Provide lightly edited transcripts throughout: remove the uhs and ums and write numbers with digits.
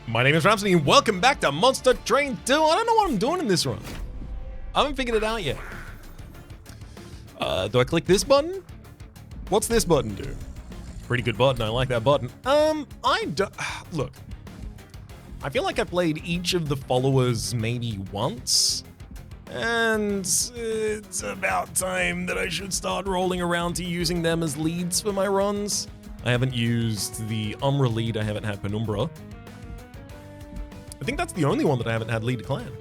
My name is Rhapsody and welcome back to Monster Train 2. I don't know what I'm doing in this run. I haven't figured it out yet. Do I click this button? What's this button do? Pretty good button, I like that button. Look. I feel like I played each of the followers maybe once. And it's about time that I should start rolling around to using them as leads for my runs. I haven't used the Umbra lead, I haven't had Penumbra. I think that's the only one that I haven't had lead a clan.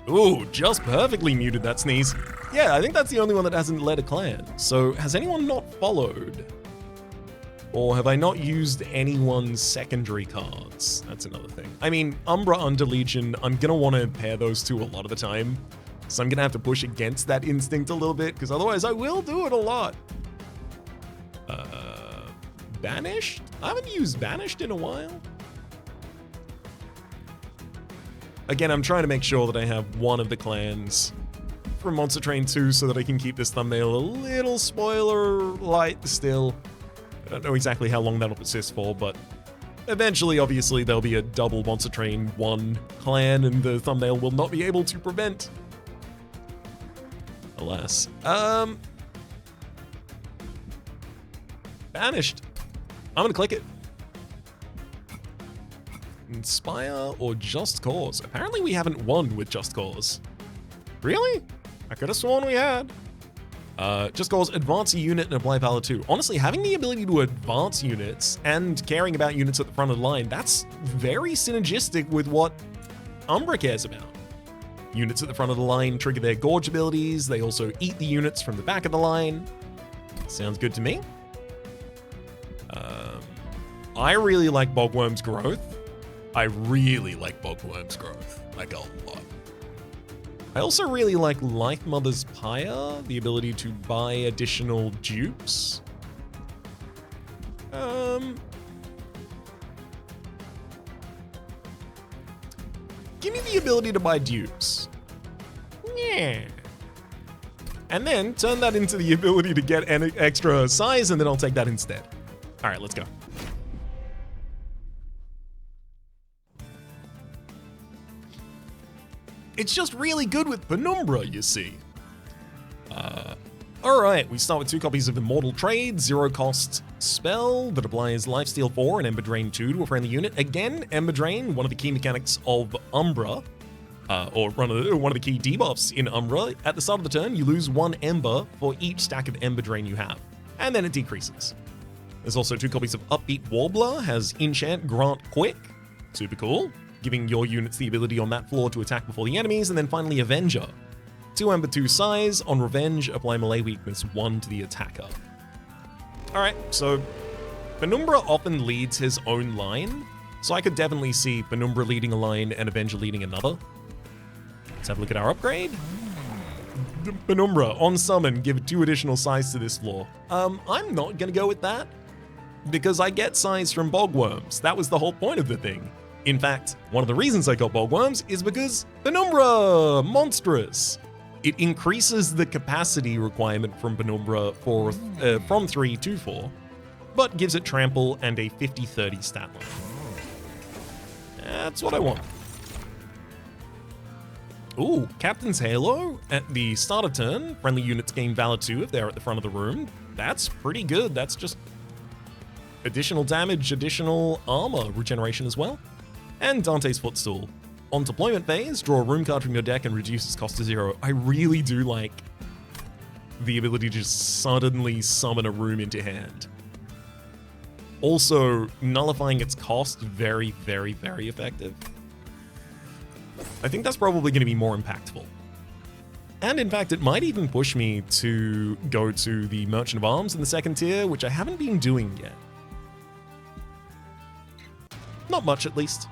Ooh, just perfectly muted that sneeze. Yeah, I think that's the only one that hasn't led a clan. So has anyone not followed? Or have I not used anyone's secondary cards? That's another thing. I mean, Umbra under Legion, I'm gonna want to pair those two a lot of the time. So I'm gonna have to push against that instinct a little bit, because otherwise I will do it a lot. Banished? I haven't used Banished in a while. Again, I'm trying to make sure that I have one of the clans from Monster Train 2 so that I can keep this thumbnail a little spoiler light still. I don't know exactly how long that'll persist for, but eventually, obviously, there'll be a double Monster Train 1 clan and the thumbnail will not be able to prevent. Alas. Banished. I'm gonna click it. Inspire or Just Cause? Apparently we haven't won with Just Cause. Really? I could have sworn we had. Just Cause, advance a unit and apply power 2. Honestly, having the ability to advance units and caring about units at the front of the line, that's very synergistic with what Umbra cares about. Units at the front of the line trigger their Gorge abilities. They also eat the units from the back of the line. Sounds good to me. I really like Bogworm's growth. I really like Bogworm's growth, like a lot. I also really like Life Mother's Pyre, the ability to buy additional dupes. Give me the ability to buy dupes. Yeah. And then turn that into the ability to get an extra size, and then I'll take that instead. All right, let's go. It's just really good with Penumbra, you see. Alright, we start with 2 copies of Immortal Trade, 0 cost spell that applies Lifesteal 4 and Ember Drain 2 to a friendly unit. Again, Ember Drain, one of the key mechanics of Umbra, or one of the key debuffs in Umbra. At the start of the turn, you lose 1 Ember for each stack of Ember Drain you have, and then it decreases. There's also 2 copies of Upbeat Warbler, has Enchant Grant Quick, super cool, giving your units the ability on that floor to attack before the enemies, and then finally Avenger. 2 Ember 2 size, on Revenge, apply melee weakness 1 to the attacker. Alright, so Penumbra often leads his own line, so I could definitely see Penumbra leading a line and Avenger leading another. Let's have a look at our upgrade. Penumbra, on summon, give 2 additional size to this floor. I'm not gonna go with that, because I get size from Bogworms. That was the whole point of the thing. In fact, one of the reasons I got Bogworms is because Penumbra, monstrous. It increases the capacity requirement from Penumbra from 3 to 4, but gives it trample and a 50-30 stat line. That's what I want. Ooh, Captain's Halo. At the start of turn, friendly units gain Valor 2 if they're at the front of the room. That's pretty good. That's just additional damage, additional armor regeneration as well. And Dante's Footstool. On deployment phase, draw a room card from your deck and reduce its cost to 0. I really do like the ability to just suddenly summon a room into hand. Also, nullifying its cost, very, very, very effective. I think that's probably going to be more impactful. And in fact, it might even push me to go to the Merchant of Arms in the 2nd tier, which I haven't been doing yet. Not much, at least.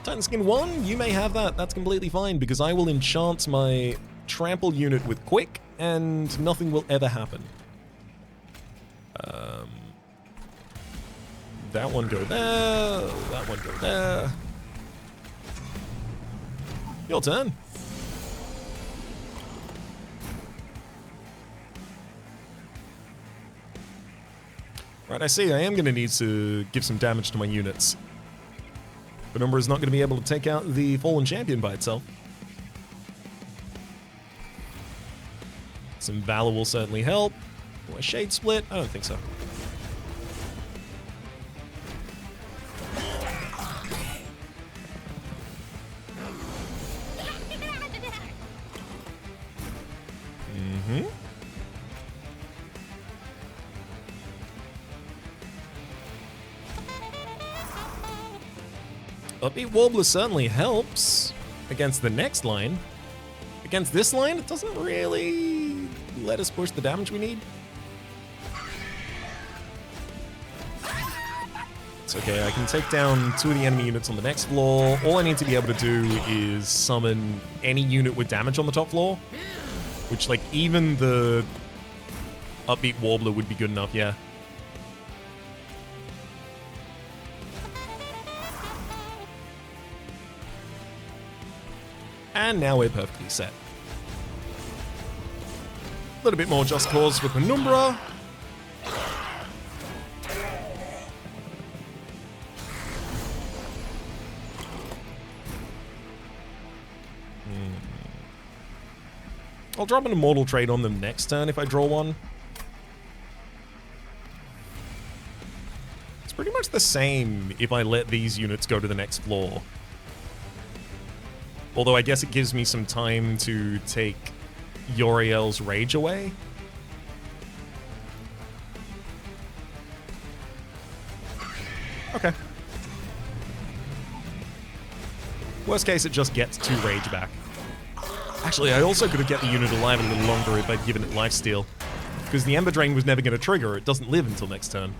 Titan Skin 1, you may have that. That's completely fine, because I will enchant my trample unit with Quick, and nothing will ever happen. That one go there, that one go there. Your turn. Right, I see. I am going to need to give some damage to my units. Penumbra is not going to be able to take out the Fallen Champion by itself. Some Valor will certainly help. Or a Shade Split? I don't think so. Upbeat Warbler certainly helps against the next line. Against this line, it doesn't really let us push the damage we need. It's okay, I can take down 2 of the enemy units on the next floor. All I need to be able to do is summon any unit with damage on the top floor. Which, like, even the Upbeat Warbler would be good enough, yeah. And now we're perfectly set. A little bit more Just Cause for Penumbra. I'll drop an Immortal Trade on them next turn if I draw one. It's pretty much the same if I let these units go to the next floor. Although I guess it gives me some time to take Yoriel's Rage away. Okay. Worst case, it just gets 2 Rage back. Actually, I also could have kept the unit alive a little longer if I'd given it Lifesteal. Because the Ember Drain was never going to trigger. It doesn't live until next turn.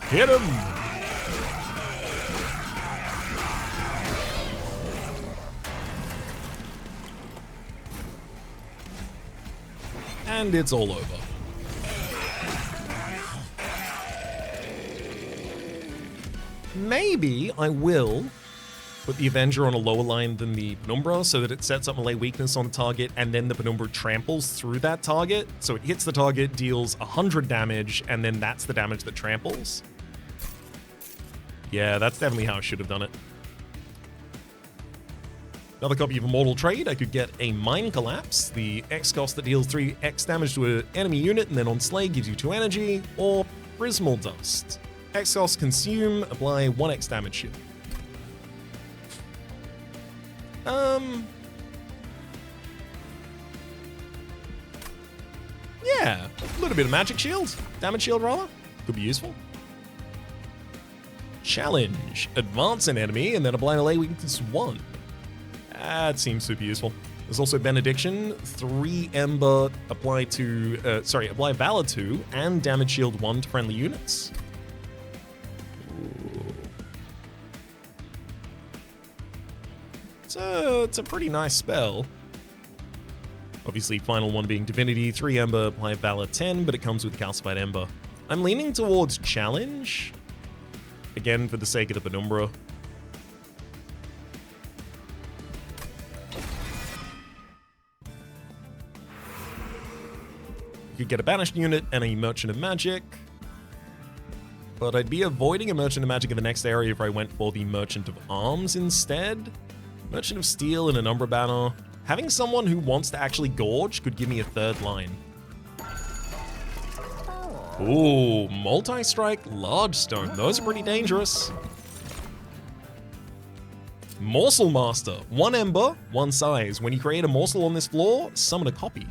Hit him! And it's all over. Maybe I will put the Avenger on a lower line than the Penumbra so that it sets up melee weakness on the target and then the Penumbra tramples through that target. So it hits the target, deals 100 damage, and then that's the damage that tramples. Yeah, that's definitely how I should have done it. Another copy of Immortal Trade, I could get a Mind Collapse, the X cost that deals 3x damage to an enemy unit and then on Slay gives you 2 energy, or Prismal Dust. X cost consume, apply 1x damage shield. Yeah, a little bit of magic shield, damage shield rather, could be useful. Challenge, advance an enemy and then apply melee weakness 1. That seems super useful. There's also Benediction, 3 Ember, apply Valor 2 and damage shield 1 to friendly units. It's a pretty nice spell. Obviously, final one being Divinity, 3 Ember, apply Valor 10, but it comes with Calcified Ember. I'm leaning towards Challenge, again for the sake of the Penumbra. You could get a Banished unit and a Merchant of Magic, but I'd be avoiding a Merchant of Magic in the next area if I went for the Merchant of Arms instead. Merchant of Steel and an Umbra Banner. Having someone who wants to actually gorge could give me a 3rd line. Ooh, Multi-Strike, Large Stone. Those are pretty dangerous. Morsel Master. 1 Ember, 1 size. When you create a morsel on this floor, summon a copy.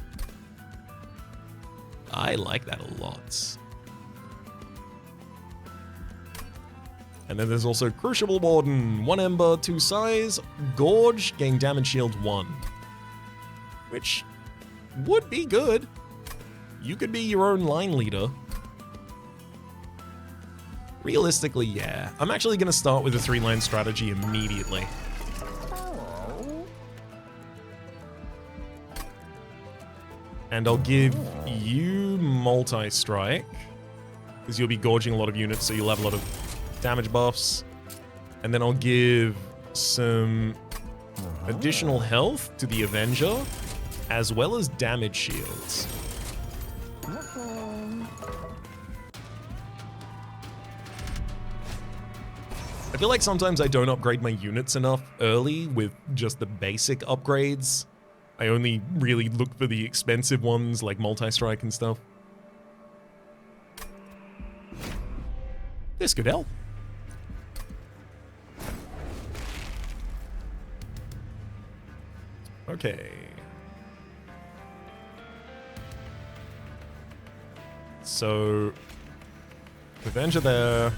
I like that a lot. And then there's also Crucible Warden, 1 Ember, 2 size, Gorge, gain damage shield 1. Which would be good. You could be your own line leader. Realistically, yeah. I'm actually going to start with a 3-line strategy immediately. And I'll give you Multi-Strike, because you'll be gorging a lot of units, so you'll have a lot of damage buffs. And then I'll give some additional health to the Avenger, as well as damage shields. I feel like sometimes I don't upgrade my units enough early with just the basic upgrades. I only really look for the expensive ones like multi-strike and stuff. This could help. Okay. So, Avenger there,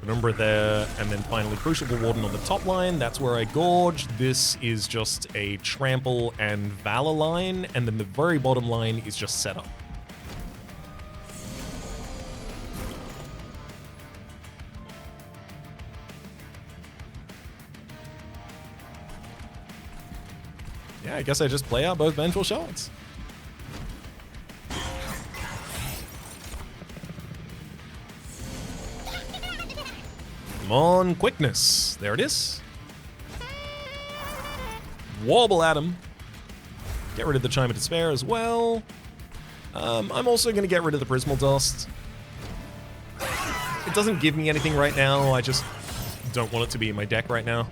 Penumbra there, and then finally Crucible Warden on the top line. That's where I gorge. This is just a Trample and Valor line, and then the very bottom line is just setup. Yeah, I guess I just play out both Vengeful Shards. Come on, quickness. There it is. Wobble at him. Get rid of the Chime of Despair as well. I'm also going to get rid of the Prismal Dust. It doesn't give me anything right now. I just don't want it to be in my deck right now.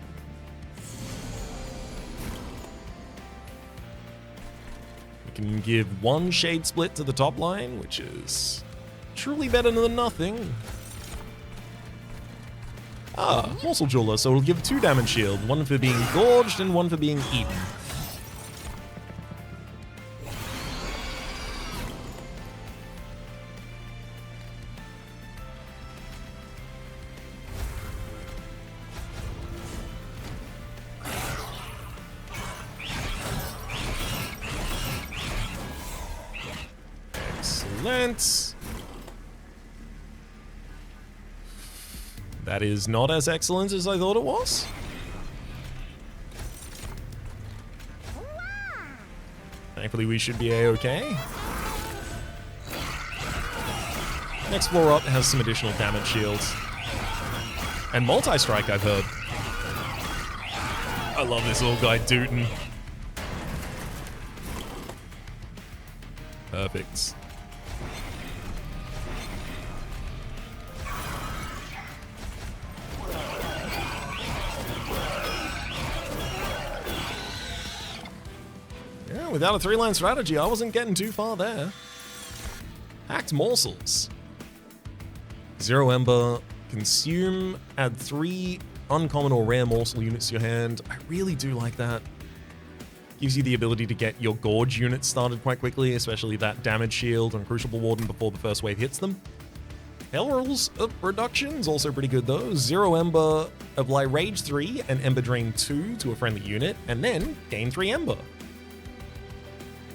Can give one Shade Split to the top line, which is truly better than nothing. Ah, Morsel Jeweler, so it'll give 2 damage shield, one for being gorged and one for being eaten. Excellent. That is not as excellent as I thought it was. Thankfully, we should be a-okay. Next floor up has some additional damage shields. And multi-strike, I've heard. I love this little guy, Dootin. Perfect. Yeah, without a 3-line strategy, I wasn't getting too far there. Hacked Morsels. 0 Ember. Consume. Add 3 uncommon or rare morsel units to your hand. I really do like that. Gives you the ability to get your Gorge units started quite quickly, especially that damage shield on Crucible Warden before the first wave hits them. Hell Rolls reductions, also pretty good though. 0 Ember, apply Rage 3 and Ember Drain 2 to a friendly unit, and then gain 3 Ember.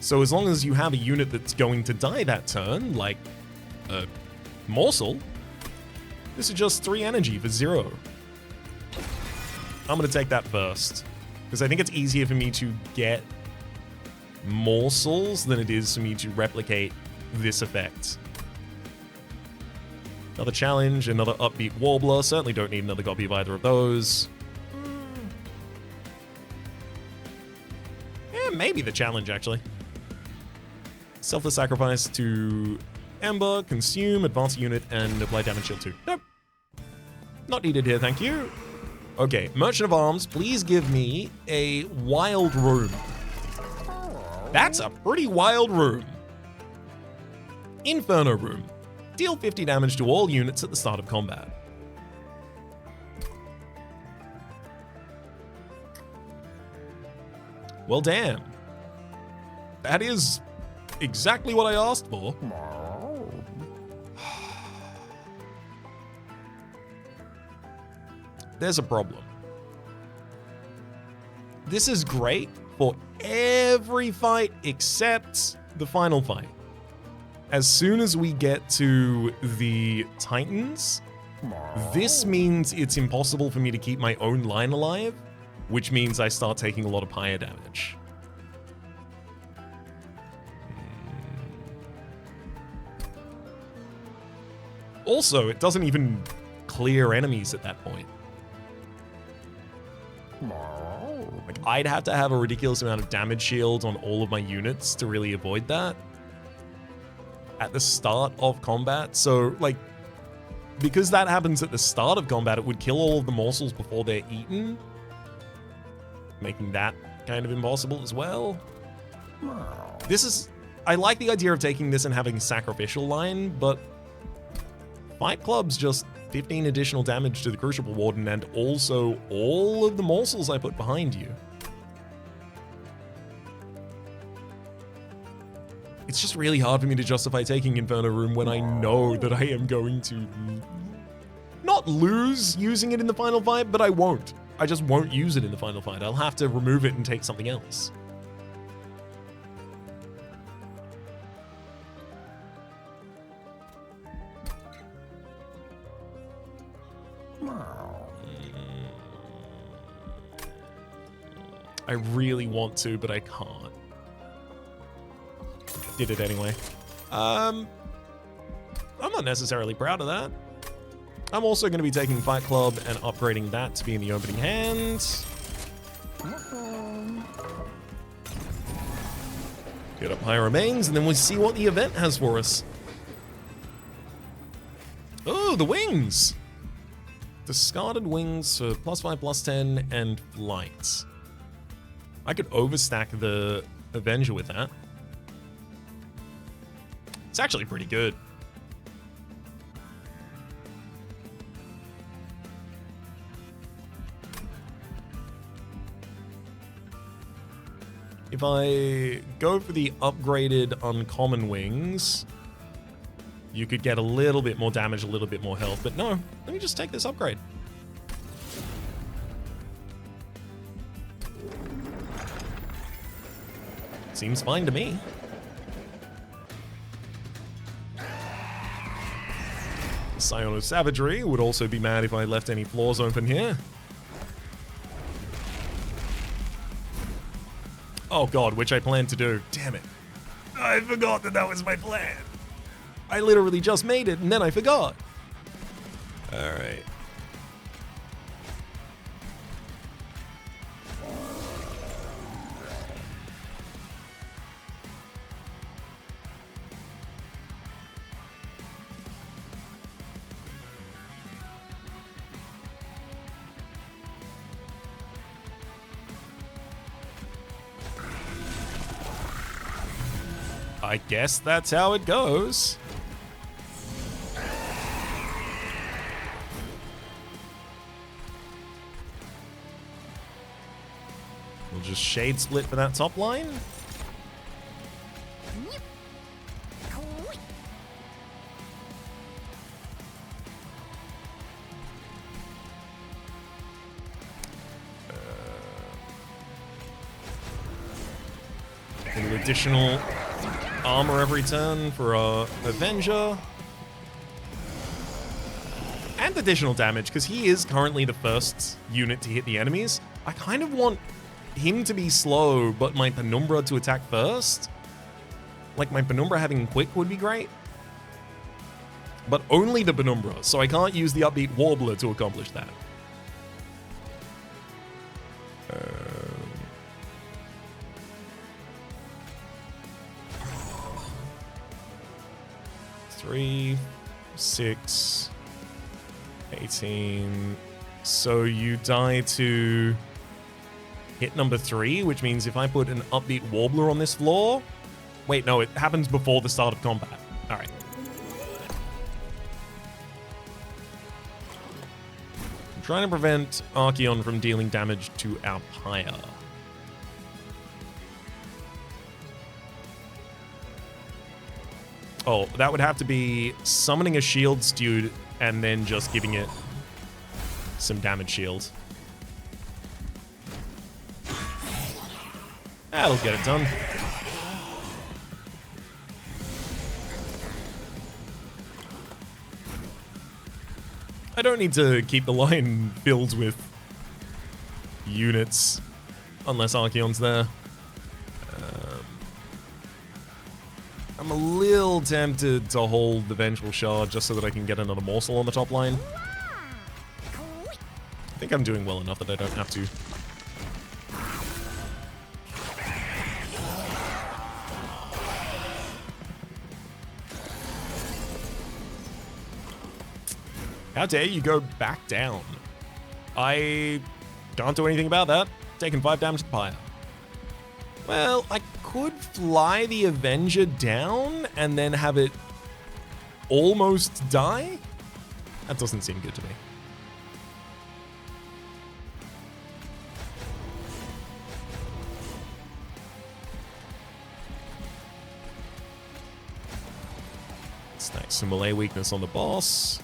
So as long as you have a unit that's going to die that turn, like a Morsel, this is just 3 energy for 0. I'm going to take that first, because I think it's easier for me to get Morsels than it is for me to replicate this effect. Another challenge, another upbeat Warbler. Certainly don't need another copy of either of those. Yeah, maybe the challenge, actually. Selfless Sacrifice to Ember, Consume, Advance a Unit, and apply Damage Shield 2. Nope. Not needed here, thank you. Okay, Merchant of Arms, please give me a Wild Room. That's a pretty wild room. Inferno Room. Deal 50 damage to all units at the start of combat. Well, damn. That is exactly what I asked for. There's a problem. This is great for every fight except the final fight. As soon as we get to the Titans, this means it's impossible for me to keep my own line alive, which means I start taking a lot of pyre damage. Also, it doesn't even clear enemies at that point. Like, I'd have to have a ridiculous amount of damage shield on all of my units to really avoid that at the start of combat. So, like, because that happens at the start of combat, it would kill all of the morsels before they're eaten, making that kind of impossible as well. I like the idea of taking this and having a sacrificial line, but Fight Club's just 15 additional damage to the Crucible Warden and also all of the morsels I put behind you. It's just really hard for me to justify taking Inferno Room when I know that I am going to not lose using it in the final fight, but I won't. I just won't use it in the final fight. I'll have to remove it and take something else. I really want to, but I can't. Did it anyway. I'm not necessarily proud of that. I'm also going to be taking Fight Club and upgrading that to be in the opening hand. Get up higher remains, and then we'll see what the event has for us. Oh, the wings! Discarded wings for +5, +10, and flight. I could overstack the Avenger with that. It's actually pretty good. If I go for the upgraded uncommon wings, you could get a little bit more damage, a little bit more health, but no, let me just take this upgrade. Seems fine to me. Scion of Savagery would also be mad if I left any floors open here. Oh god, which I planned to do. Damn it. I forgot that that was my plan. I literally just made it and then I forgot. Alright. I guess that's how it goes. We'll just Shade Split for that top line. An additional armor every turn for Avenger. And additional damage, because he is currently the first unit to hit the enemies. I kind of want him to be slow, but my Penumbra to attack first. Like, my Penumbra having quick would be great. But only the Penumbra, so I can't use the upbeat Warbler to accomplish that. 3, 6, 18. So you die to hit number 3, which means if I put an upbeat Warbler on this floor... Wait, no, it happens before the start of combat. Alright. I'm trying to prevent Archeon from dealing damage to our Pyre. Oh, that would have to be summoning a shield stewed and then just giving it some damage shield. That'll get it done. I don't need to keep the line filled with units unless Archeon's there. I'm a little tempted to hold the Vengeful Shard just so that I can get another morsel on the top line. I think I'm doing well enough that I don't have to How dare you go back down? I can't do anything about that. Taking 5 damage to the pyre. Well, I could fly the Avenger down and then have it almost die? That doesn't seem good to me. Stack some melee weakness on the boss.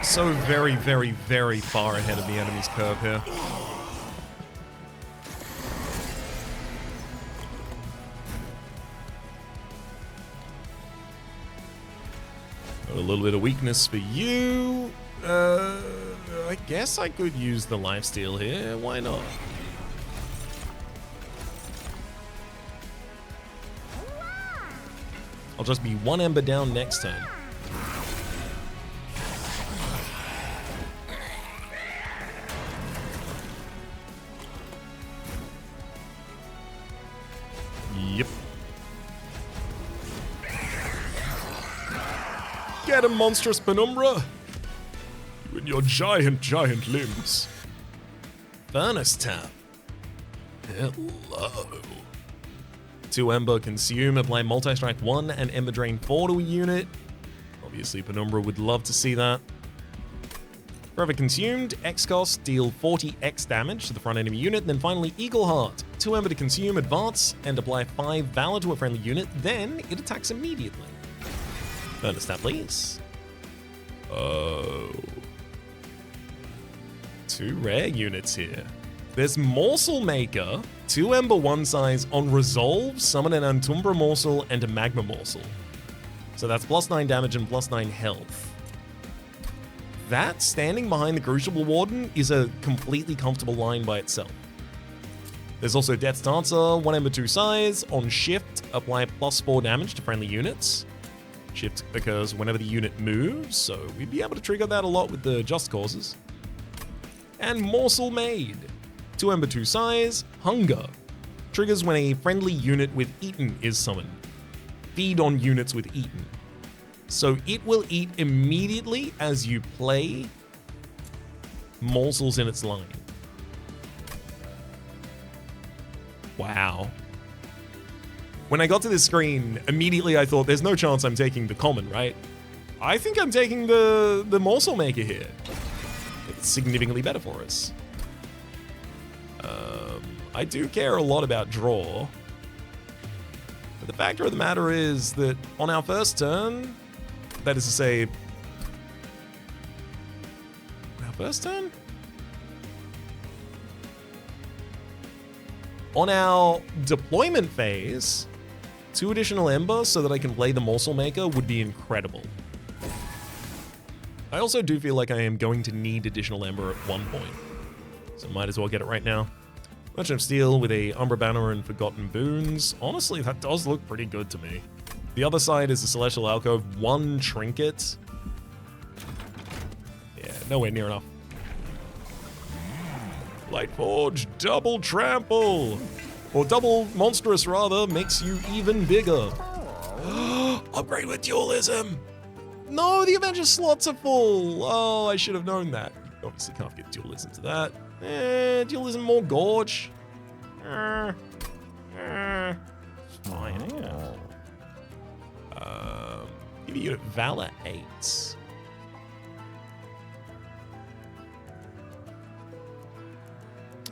So very, very, very far ahead of the enemy's curve here. A little bit of weakness for you. I guess I could use the lifesteal here. Why not? I'll just be 1 ember down next turn. Yep. Get him, monstrous Penumbra! You and your giant limbs. Furnace tap. Hello. 2 Ember consume, apply multi-strike 1 and Ember Drain 4 to a unit. Obviously, Penumbra would love to see that. Forever consumed, X cost, deal 40 X damage to the front enemy unit, then finally Eagle Heart. 2 Ember to consume, advance, and apply 5 Valor to a friendly unit, then it attacks immediately. Furnace tap, please. Oh. 2 rare units here. There's Morsel Maker, 2 Ember 1 size on Resolve, summon an Antumbra Morsel and a Magma Morsel. So that's +9 damage and +9 health. That, standing behind the Crucible Warden, is a completely comfortable line by itself. There's also Death's Dancer, 1 Ember 2 size, on Shift, apply +4 damage to friendly units. Shift occurs whenever the unit moves, so we'd be able to trigger that a lot with the Just Causes. And Morsel Maid, 2 Ember 2 size, Hunger. Triggers when a friendly unit with Eaten is summoned. Feed on units with Eaten. So it will eat immediately as you play morsels in its line. Wow. When I got to this screen, immediately I thought, there's no chance I'm taking the common, right? I think I'm taking the Morsel Maker here. It's significantly better for us. I do care a lot about draw. But the fact of the matter is that on our first turn, that is to say, on our first turn? On our deployment phase, 2 additional Ember so that I can play the Morsel Maker would be incredible. I also do feel like I am going to need additional Ember at one point, so might as well get it right now. Merchant of Steel with a Umbra Banner and Forgotten Boons. Honestly, that does look pretty good to me. The other side is the Celestial Alcove, 1 Trinket. Yeah, nowhere near enough. Lightforge, double trample! Or double monstrous, rather, makes you even bigger. Upgrade with dualism! No, the Avenger slots are full! Oh, I should have known that. Obviously can't get dualism to that. Dualism more Gorge. Fine, yeah. Give a unit Valor 8.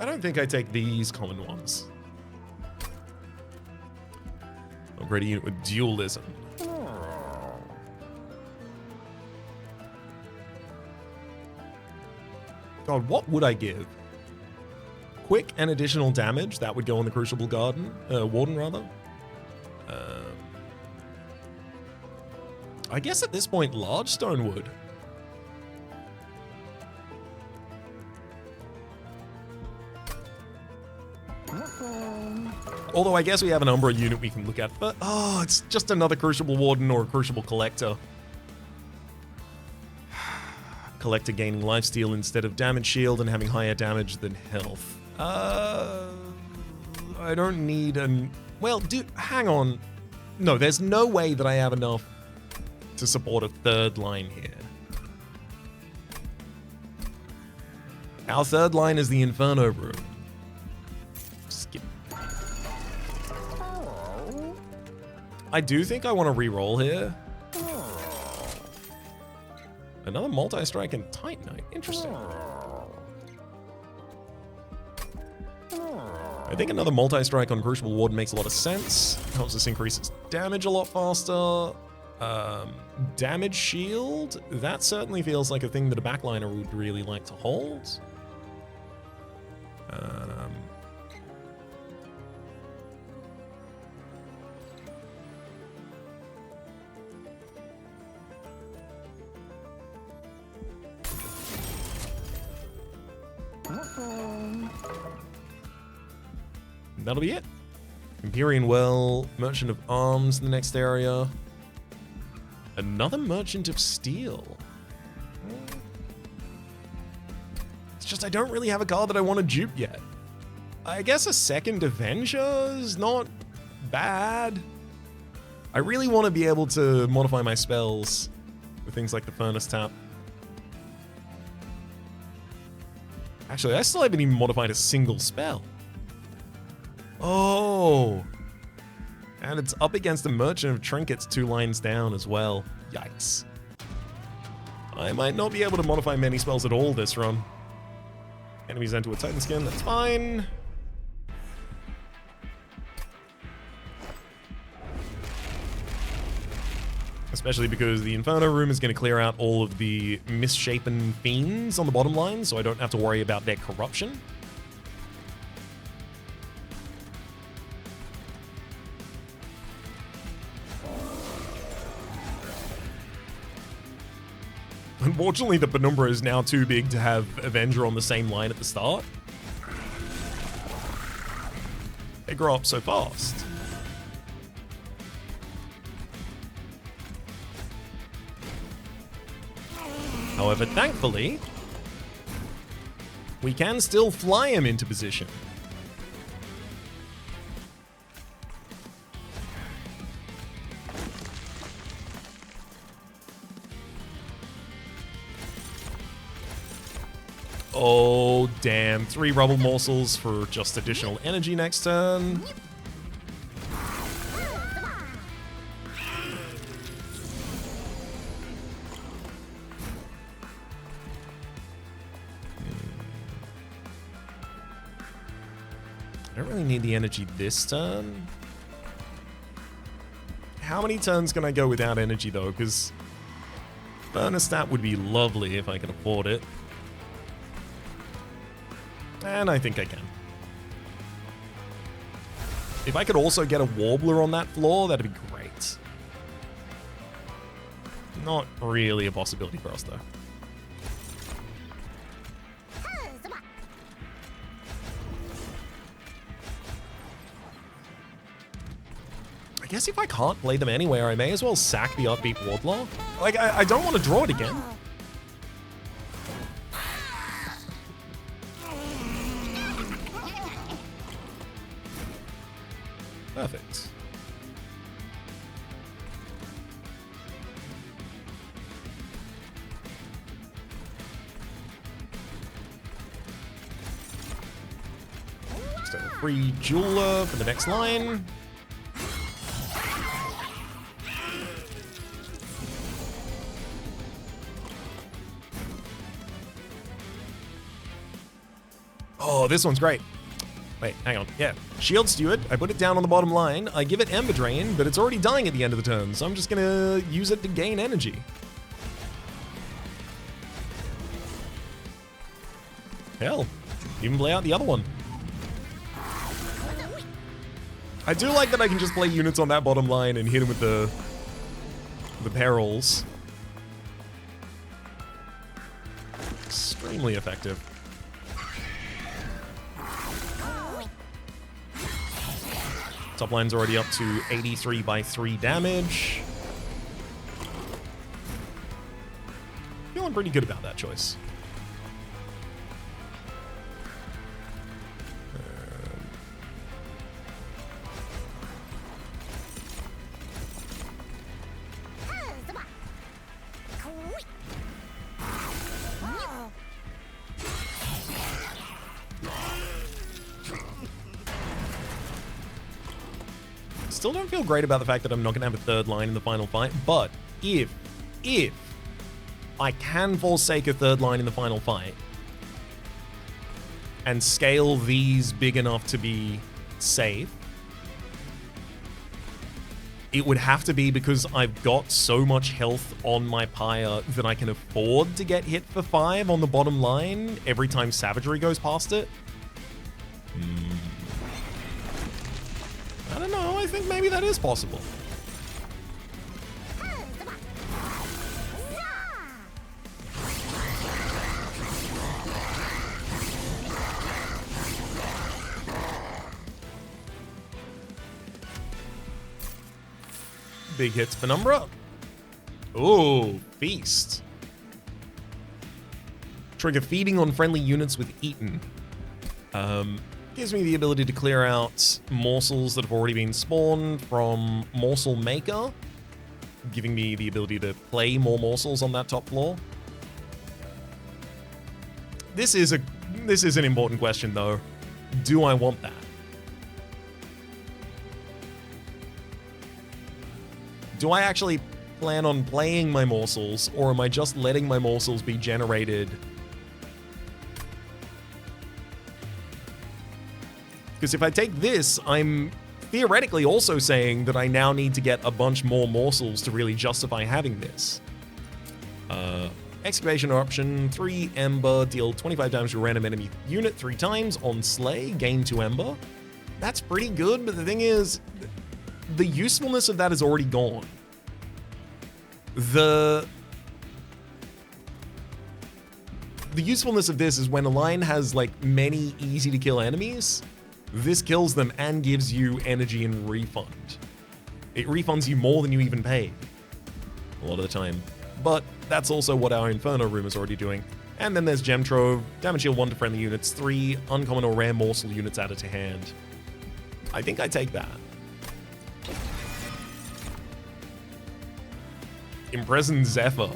I don't think I take these common ones. Upgrade a unit with dualism. God, what would I give? Quick and additional damage, that would go on the Crucible Warden, rather. I guess at this point, Large Stone would. Although I guess we have an Umbra unit we can look at, but oh, it's just another Crucible Warden or a Crucible Collector. Collector gaining lifesteal instead of damage shield and having higher damage than health. I don't need an... Well, dude, hang on. No, there's no way that I have enough to support a third line here. Our third line is the Inferno room. Skip. I do think I want to re-roll here. Another multi-strike and Titanite. Interesting. I think another multi-strike on Crucible Warden makes a lot of sense. Helps us increase its damage a lot faster. Damage shield. That certainly feels like a thing that a backliner would really like to hold. That'll be it. Empyrean Well, Merchant of Arms in the next area. Another Merchant of Steel. It's just I don't really have a card that I want to dupe yet. I guess a second Avenger is not bad. I really want to be able to modify my spells with things like the Furnace Tap. Actually, I still haven't even modified a single spell. Oh. And it's up against the Merchant of Trinkets 2 lines down as well. Yikes. I might not be able to modify many spells at all this run. Enemies enter with Titan Skin, that's fine. Especially because the Inferno room is going to clear out all of the misshapen fiends on the bottom line, so I don't have to worry about their corruption. Unfortunately, the Penumbra is now too big to have Avenger on the same line at the start. They grow up so fast. However, thankfully, we can still fly him into position. Oh, damn. 3 rubble morsels for just additional energy next turn. I don't really need the energy this turn. How many turns can I go without energy, though? Because Furnace Tap would be lovely if I can afford it. And I think I can. If I could also get a Warbler on that floor, that'd be great. Not really a possibility for us, though. I guess if I can't play them anywhere, I may as well sack the Upbeat Wardlaw. Like, I don't want to draw it again. Perfect. Just a free jeweler for the next line. Oh, this one's great. Wait, hang on. Yeah. Shield Steward. I put it down on the bottom line. I give it Ember Drain, but it's already dying at the end of the turn, so I'm just gonna use it to gain energy. Hell, even play out the other one. I do like that I can just play units on that bottom line and hit him with the perils. Extremely effective. Top line's already up to 83 by 3 damage. Feeling pretty good about that choice. Still don't feel great about the fact that I'm not going to have a third line in the final fight, but if I can forsake a third line in the final fight and scale these big enough to be safe, it would have to be because I've got so much health on my pyre that I can afford to get hit for 5 on the bottom line every time savagery goes past it. I don't know, I think maybe that is possible. Big hits Penumbra. Ooh, Feast. Trigger feeding on friendly units with Eaten. Gives me the ability to clear out morsels that have already been spawned from Morsel Maker, giving me the ability to play more morsels on that top floor. This is an important question though. Do I want that? Do I actually plan on playing my morsels, or am I just letting my morsels be generated? Because if I take this, I'm theoretically also saying that I now need to get a bunch more morsels to really justify having this. Excavation Eruption, 3 Ember, deal 25 damage to a random enemy unit 3 times on Slay, gain 2 Ember. That's pretty good, but the thing is, the usefulness of that is already gone. The usefulness of this is when a line has like many easy to kill enemies, this kills them and gives you energy and refund. It refunds you more than you even paid a lot of the time. But that's also what our Inferno room is already doing. And then there's Gem Trove, damage heal 1 to friendly units, 3 uncommon or rare morsel units added to hand. I think I take that. Imprisoned Zephyr.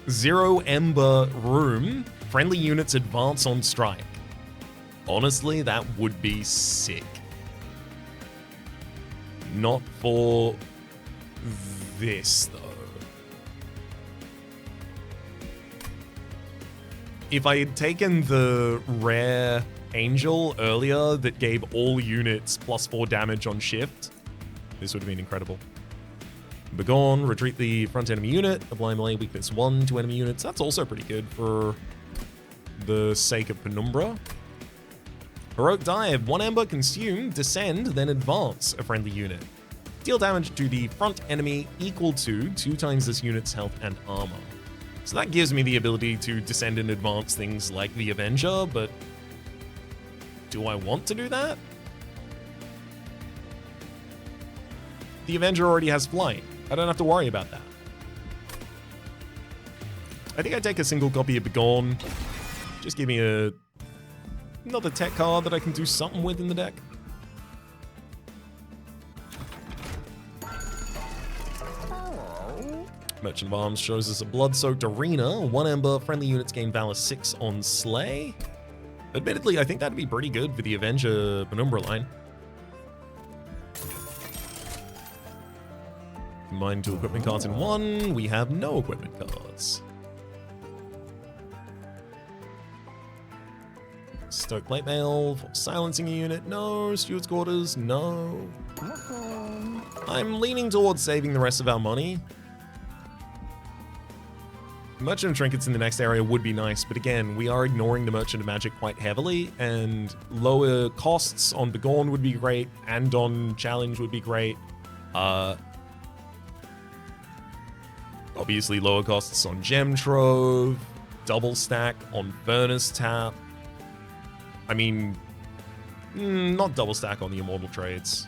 0 Ember room, friendly units advance on strike. Honestly, that would be sick. Not for this, though. If I had taken the rare angel earlier that gave all units +4 damage on shift, this would have been incredible. Begone, retreat the front enemy unit, apply melee weakness 1 to enemy units. That's also pretty good for the sake of Penumbra. Heroic Dive, 1 Ember, consume, descend, then advance a friendly unit. Deal damage to the front enemy equal to 2 times this unit's health and armor. So that gives me the ability to descend and advance things like the Avenger, but do I want to do that? The Avenger already has flight. I don't have to worry about that. I think I take a single copy of Begone. Just give me another tech card that I can do something with in the deck. Merchant of Arms shows us a blood-soaked arena. 1 Ember, friendly units gain Valor 6 on Slay. Admittedly, I think that'd be pretty good for the Avenger Penumbra line. Combine 2 equipment cards in 1. We have no equipment cards. Stoke Plate Mail for silencing a unit. No. Steward's Quarters. No. I'm leaning towards saving the rest of our money. Merchant of Trinkets in the next area would be nice, but again, we are ignoring the Merchant of Magic quite heavily, and lower costs on Begone would be great, and on Challenge would be great. Obviously lower costs on Gem Trove, double stack on Furnace Tap. I mean, not double stack on the Immortal Trades.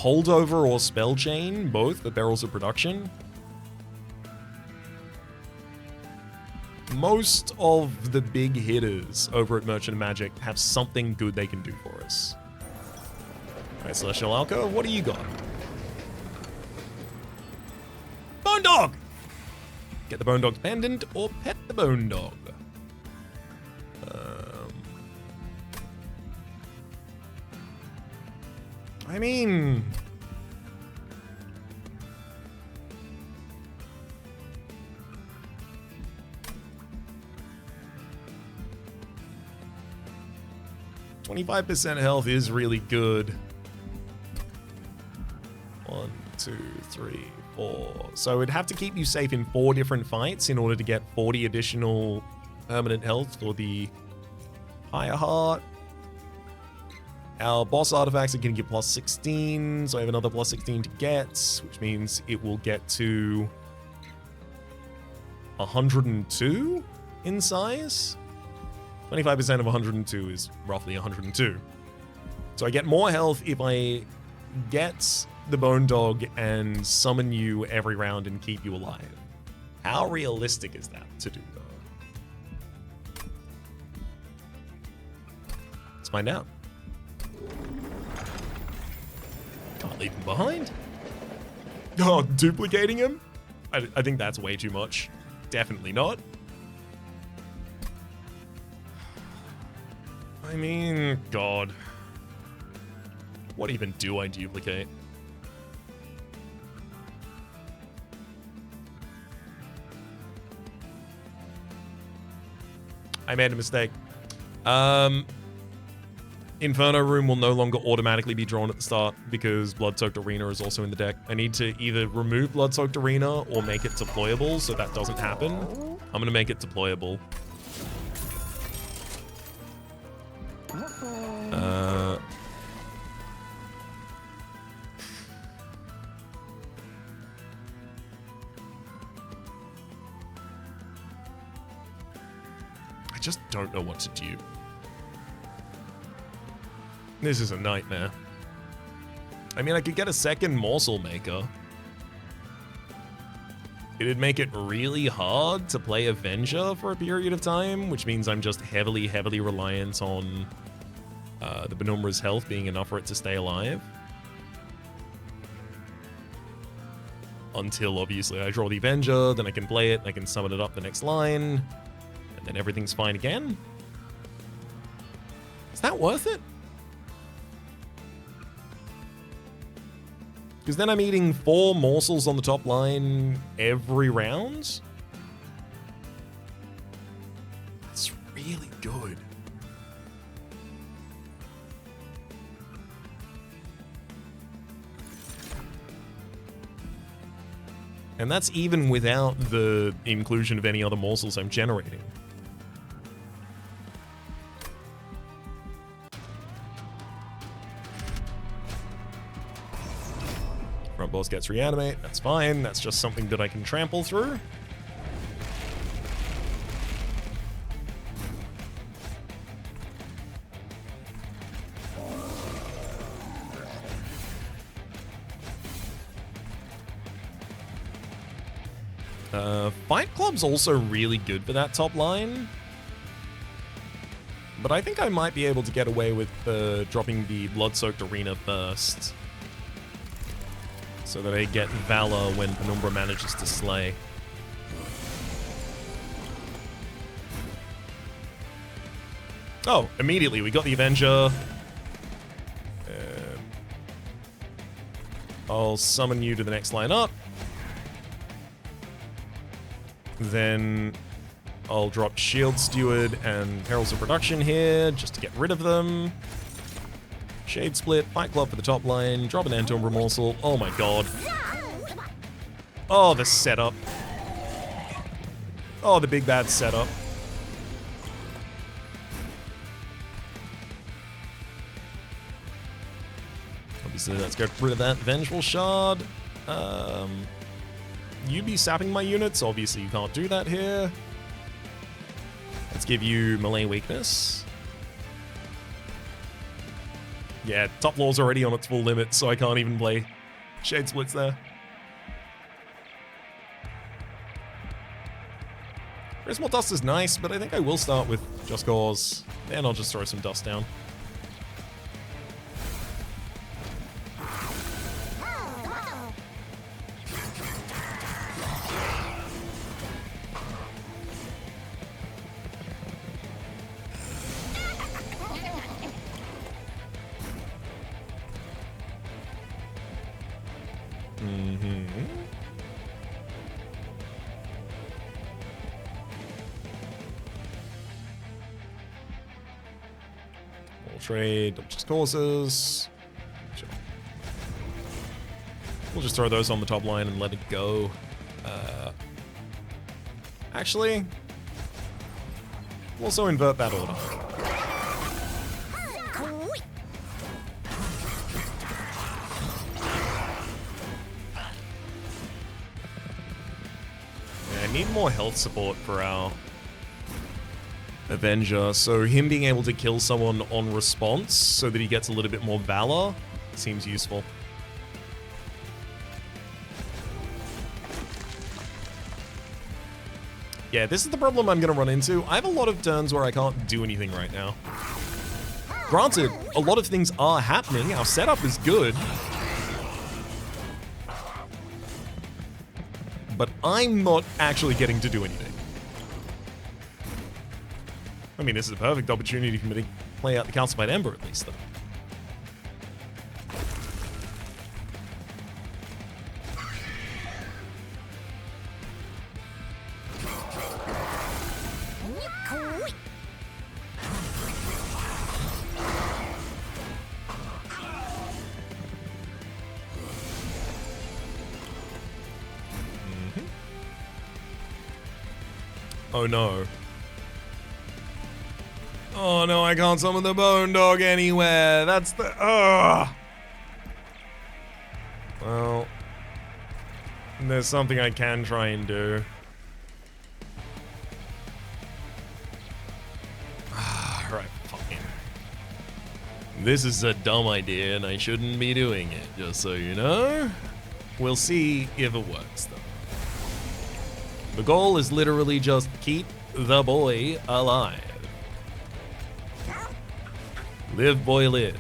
Holdover or Spell Chain, both the Barrels of Production. Most of the big hitters over at Merchant of Magic have something good they can do for us. Alright, Celestial Alka, what do you got? Bone Dog! Get the Bone Dog's pendant or pet the Bone Dog. I mean... "25% health is really good." 1, 2, 3, 4. So it'd have to keep you safe in 4 different fights in order to get 40 additional permanent health for the higher heart. Our boss artifacts are going to get plus 16, so I have another plus 16 to get, which means it will get to 102 in size. 25% of 102 is roughly 102. So I get more health if I get the Bone Dog and summon you every round and keep you alive. How realistic is that to do, though? Let's find out. Can't leave him behind. Oh, duplicating him? I think that's way too much. Definitely not. I mean, God. What even do I duplicate? I made a mistake. Inferno Room will no longer automatically be drawn at the start because Blood-Soaked Arena is also in the deck. I need to either remove Blood-Soaked Arena or make it deployable so that doesn't happen. I'm going to make it deployable. I just don't know what to do. This is a nightmare. I mean, I could get a second Morsel Maker. It'd make it really hard to play Avenger for a period of time, which means I'm just heavily reliant on the Penumbra's health being enough for it to stay alive. Until, obviously, I draw the Avenger, then I can play it, I can summon it up the next line, and then everything's fine again. Is that worth it? Because then I'm eating 4 morsels on the top line every round. That's really good. And that's even without the inclusion of any other morsels I'm generating. Front boss gets reanimate, that's fine. That's just something that I can trample through. Fight Club's also really good for that top line. But I think I might be able to get away with dropping the Blood-Soaked Arena first. So that I get Valor when Penumbra manages to slay. Oh, immediately we got the Avenger. I'll summon you to the next line up. Then I'll drop Shield Steward and Heralds of Production here just to get rid of them. Shade Split, Fight Club for the top line, drop an Anton Remorsal. Oh my god. Oh, the setup. Oh, the big bad setup. Obviously, let's get rid of that Vengeful Shard. You be sapping my units. Obviously, you can't do that here. Let's give you melee weakness. Yeah, top floor's already on its full limit, so I can't even play Shade Splits there. Prismal Dust is nice, but I think I will start with Just Cause. Then I'll just throw some dust down. Trade, just causes. Sure. We'll just throw those on the top line and let it go. Actually, we'll also invert that order. Yeah, I need more health support for our Avenger, so him being able to kill someone on response so that he gets a little bit more valor seems useful. Yeah, this is the problem I'm going to run into. I have a lot of turns where I can't do anything right now. Granted, a lot of things are happening. Our setup is good. But I'm not actually getting to do anything. I mean, this is a perfect opportunity for me to play out the Calcified Ember, at least, though. Oh, no. Oh no, I can't summon the Bone Dog anywhere. That's the... Well, there's something I can try and do. Right, fucking. This is a dumb idea and I shouldn't be doing it, just so you know. We'll see if it works, though. The goal is literally just keep the boy alive. Live, boy, live.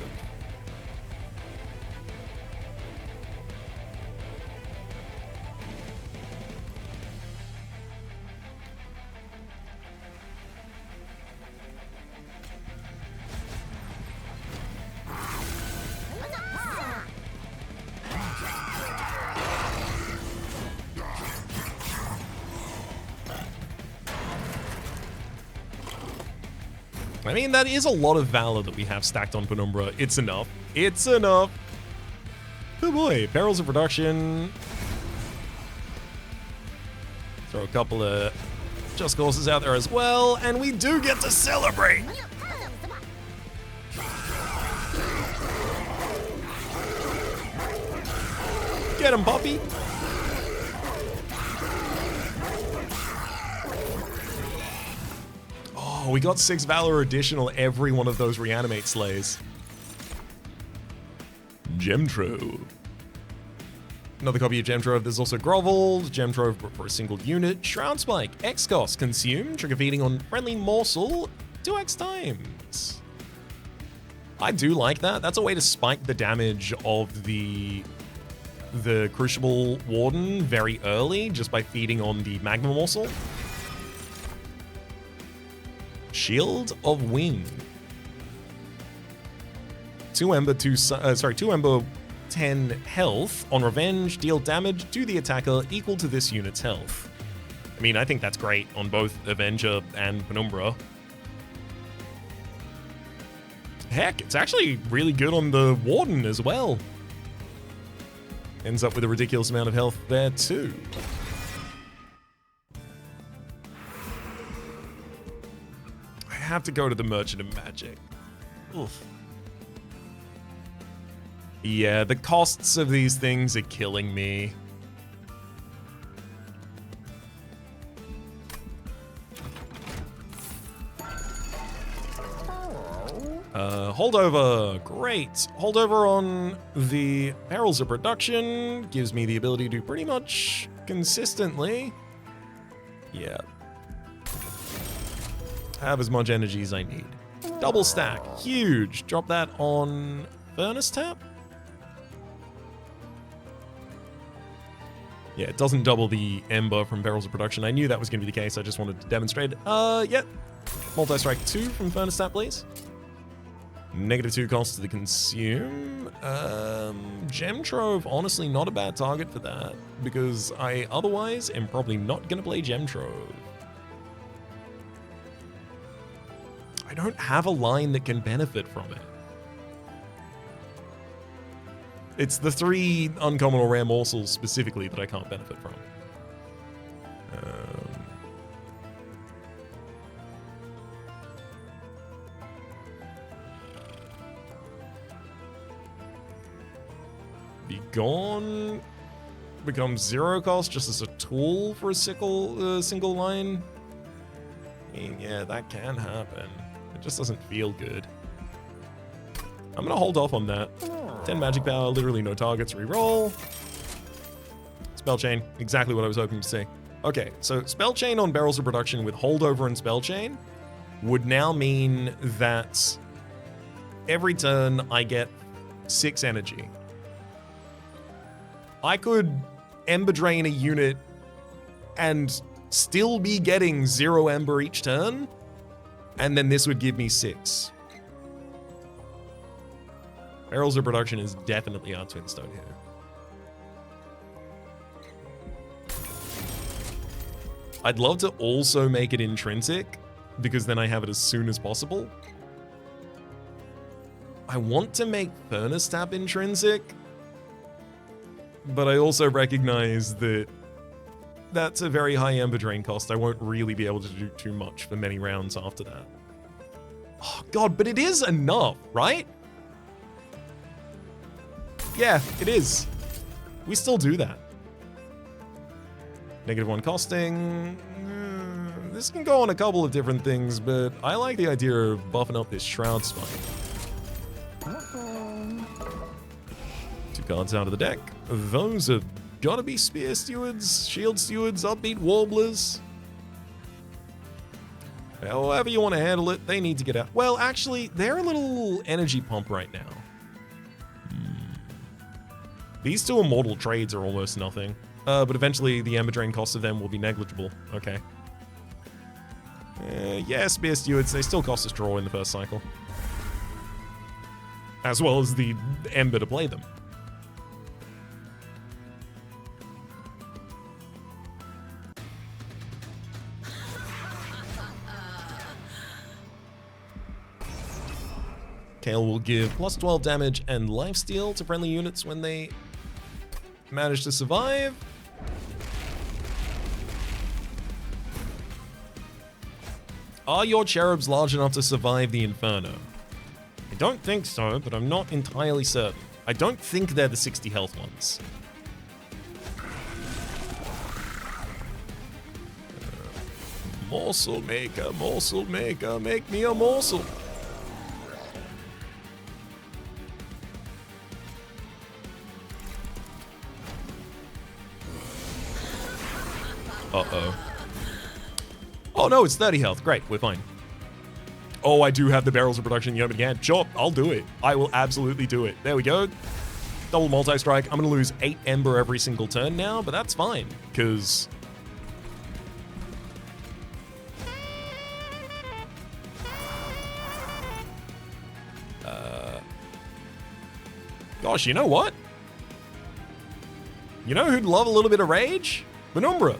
I mean, that is a lot of valor that we have stacked on Penumbra. It's enough. It's enough. Oh boy, Perils of Reduction. Throw a couple of Just Causes out there as well, and we do get to celebrate. Get him, puppy. Oh, we got 6 Valor additional every one of those Reanimate Slays. Gem Trove. Another copy of Gem Trove. There's also Groveled, Gem Trove for a single unit. Shroud Spike, X-Cost, Consume, trigger feeding on friendly morsel 2x times. I do like that. That's a way to spike the damage of the Crucible Warden very early, just by feeding on the Magma Morsel. Shield of Wind. 2 Ember, 10 health. On revenge, deal damage to the attacker equal to this unit's health. I mean, I think that's great on both Avenger and Penumbra. Heck, it's actually really good on the Warden as well. Ends up with a ridiculous amount of health there too. I have to go to the Merchant of Magic. Oof. Yeah, the costs of these things are killing me. Holdover, great. Holdover on the barrels of production gives me the ability to pretty much consistently, yeah, have as much energy as I need. Double stack, huge. Drop that on furnace tap. Yeah, it doesn't double the ember from barrels of production. I knew that was going to be the case. I just wanted to demonstrate it. Yeah. Multi-strike 2 from furnace tap, please. -2 cost to the consume. Gem Trove, honestly, not a bad target for that, because I otherwise am probably not going to play Gem Trove. I don't have a line that can benefit from it. It's the 3 uncommon or rare morsels specifically that I can't benefit from. Be Gone becomes 0 cost just as a tool for a single line. I mean, yeah, that can happen. It just doesn't feel good. I'm gonna hold off on that. 10 magic power, literally no targets, reroll. Spell chain, exactly what I was hoping to see. Okay, so spell chain on barrels of production with holdover and spell chain would now mean that every turn I get 6 energy. I could ember drain a unit and still be getting 0 ember each turn, and then this would give me 6. Barrels of production is definitely our twin stone here. I'd love to also make it intrinsic, because then I have it as soon as possible. I want to make furnace tap intrinsic, but I also recognize that that's a very high ember drain cost. I won't really be able to do too much for many rounds after that. Oh god, but it is enough, right? Yeah, it is. We still do that. -1 costing. This can go on a couple of different things, but I like the idea of buffing up this Shroud Spike. 2 cards out of the deck. Those have gotta be Spear Stewards, Shield Stewards, Upbeat Warblers. However you want to handle it, they need to get out. Well, actually, they're a little energy pump right now. These 2 immortal trades are almost nothing. But eventually the ember drain cost of them will be negligible. Okay. Yeah, Spear Stewards, they still cost us draw in the first cycle. As well as the ember to play them. Kale will give plus 12 damage and lifesteal to friendly units when they manage to survive. Are your cherubs large enough to survive the Inferno? I don't think so, but I'm not entirely certain. I don't think they're the 60 health ones. Morsel maker, make me a morsel. Uh-oh. Oh no, it's 30 health. Great, we're fine. Oh, I do have the barrels of production yeoman again. Sure, I'll do it. I will absolutely do it. There we go. Double multi-strike. I'm going to lose 8 ember every single turn now, but that's fine, because... Gosh, you know what? You know who'd love a little bit of rage? Penumbra.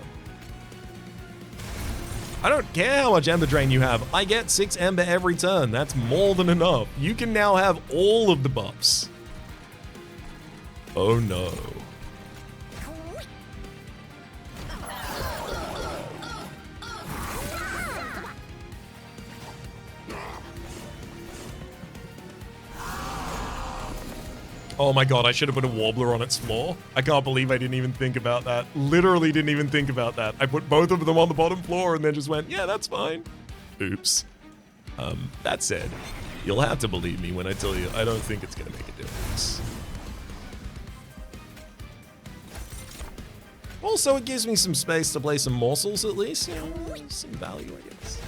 I don't care how much ember drain you have. I get 6 ember every turn. That's more than enough. You can now have all of the buffs. Oh no. Oh my god, I should have put a Warbler on its floor. I can't believe I didn't even think about that. Literally didn't even think about that. I put both of them on the bottom floor and then just went, yeah, that's fine. Oops. That said, You'll have to believe me when I tell you I don't think it's going to make a difference. Also, it gives me some space to play some morsels at least. You know, some value, I guess.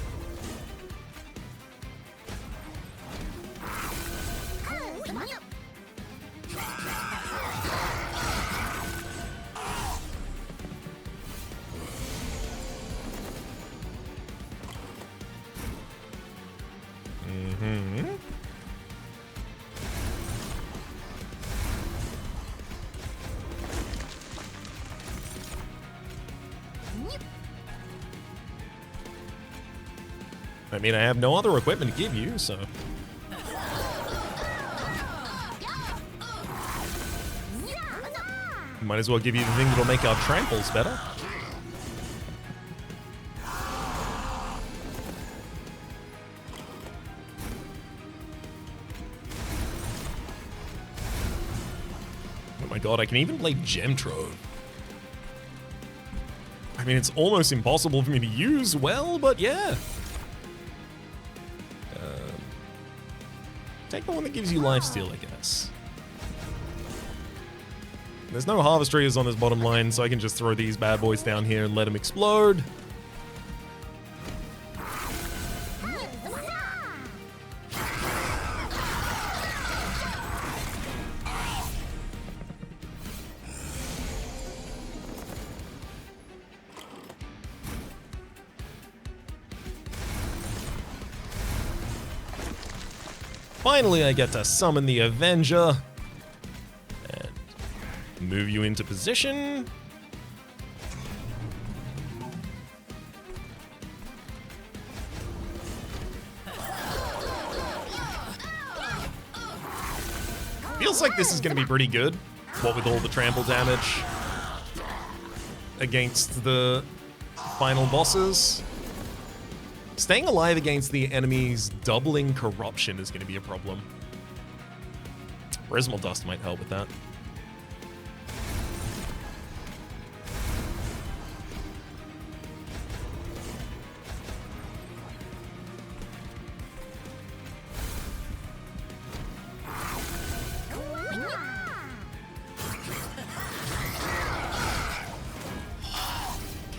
I mean, I have no other equipment to give you, so... Might as well give you the thing that'll make our tramples better. Oh my god, I can even play Gem Trove. I mean, it's almost impossible for me to use well, but yeah. Take the one that gives you lifesteal, I guess. There's no harvest trees on this bottom line, so I can just throw these bad boys down here and let them explode. Finally, I get to summon the Avenger and move you into position. Feels like this is going to be pretty good, what with all the trample damage against the final bosses. Staying alive against the enemy's doubling corruption is going to be a problem. Prismal Dust might help with that.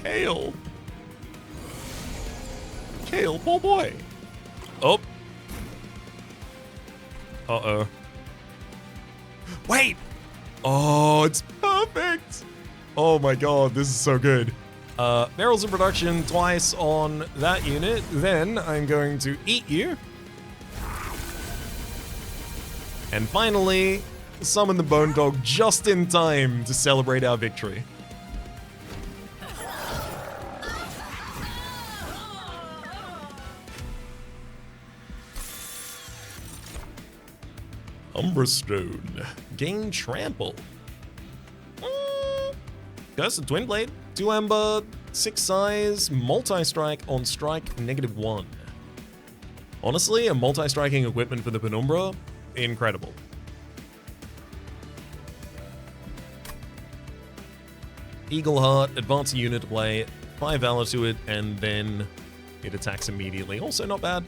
Kale. Kale, poor boy. Oh. Uh-oh. Wait! Oh, it's perfect! Oh my god, this is so good. Barrels of production twice on that unit. Then I'm going to eat you. And finally, summon the Bone Dog just in time to celebrate our victory. Umbra Stone. Gain Trample. Cursed Twin Blade. 2 Ember, 6 Size, multi-strike on strike, -1. Honestly, a multi-striking equipment for the Penumbra, incredible. Eagle Heart, advance a unit to play, 5 Valor to it, and then it attacks immediately. Also not bad.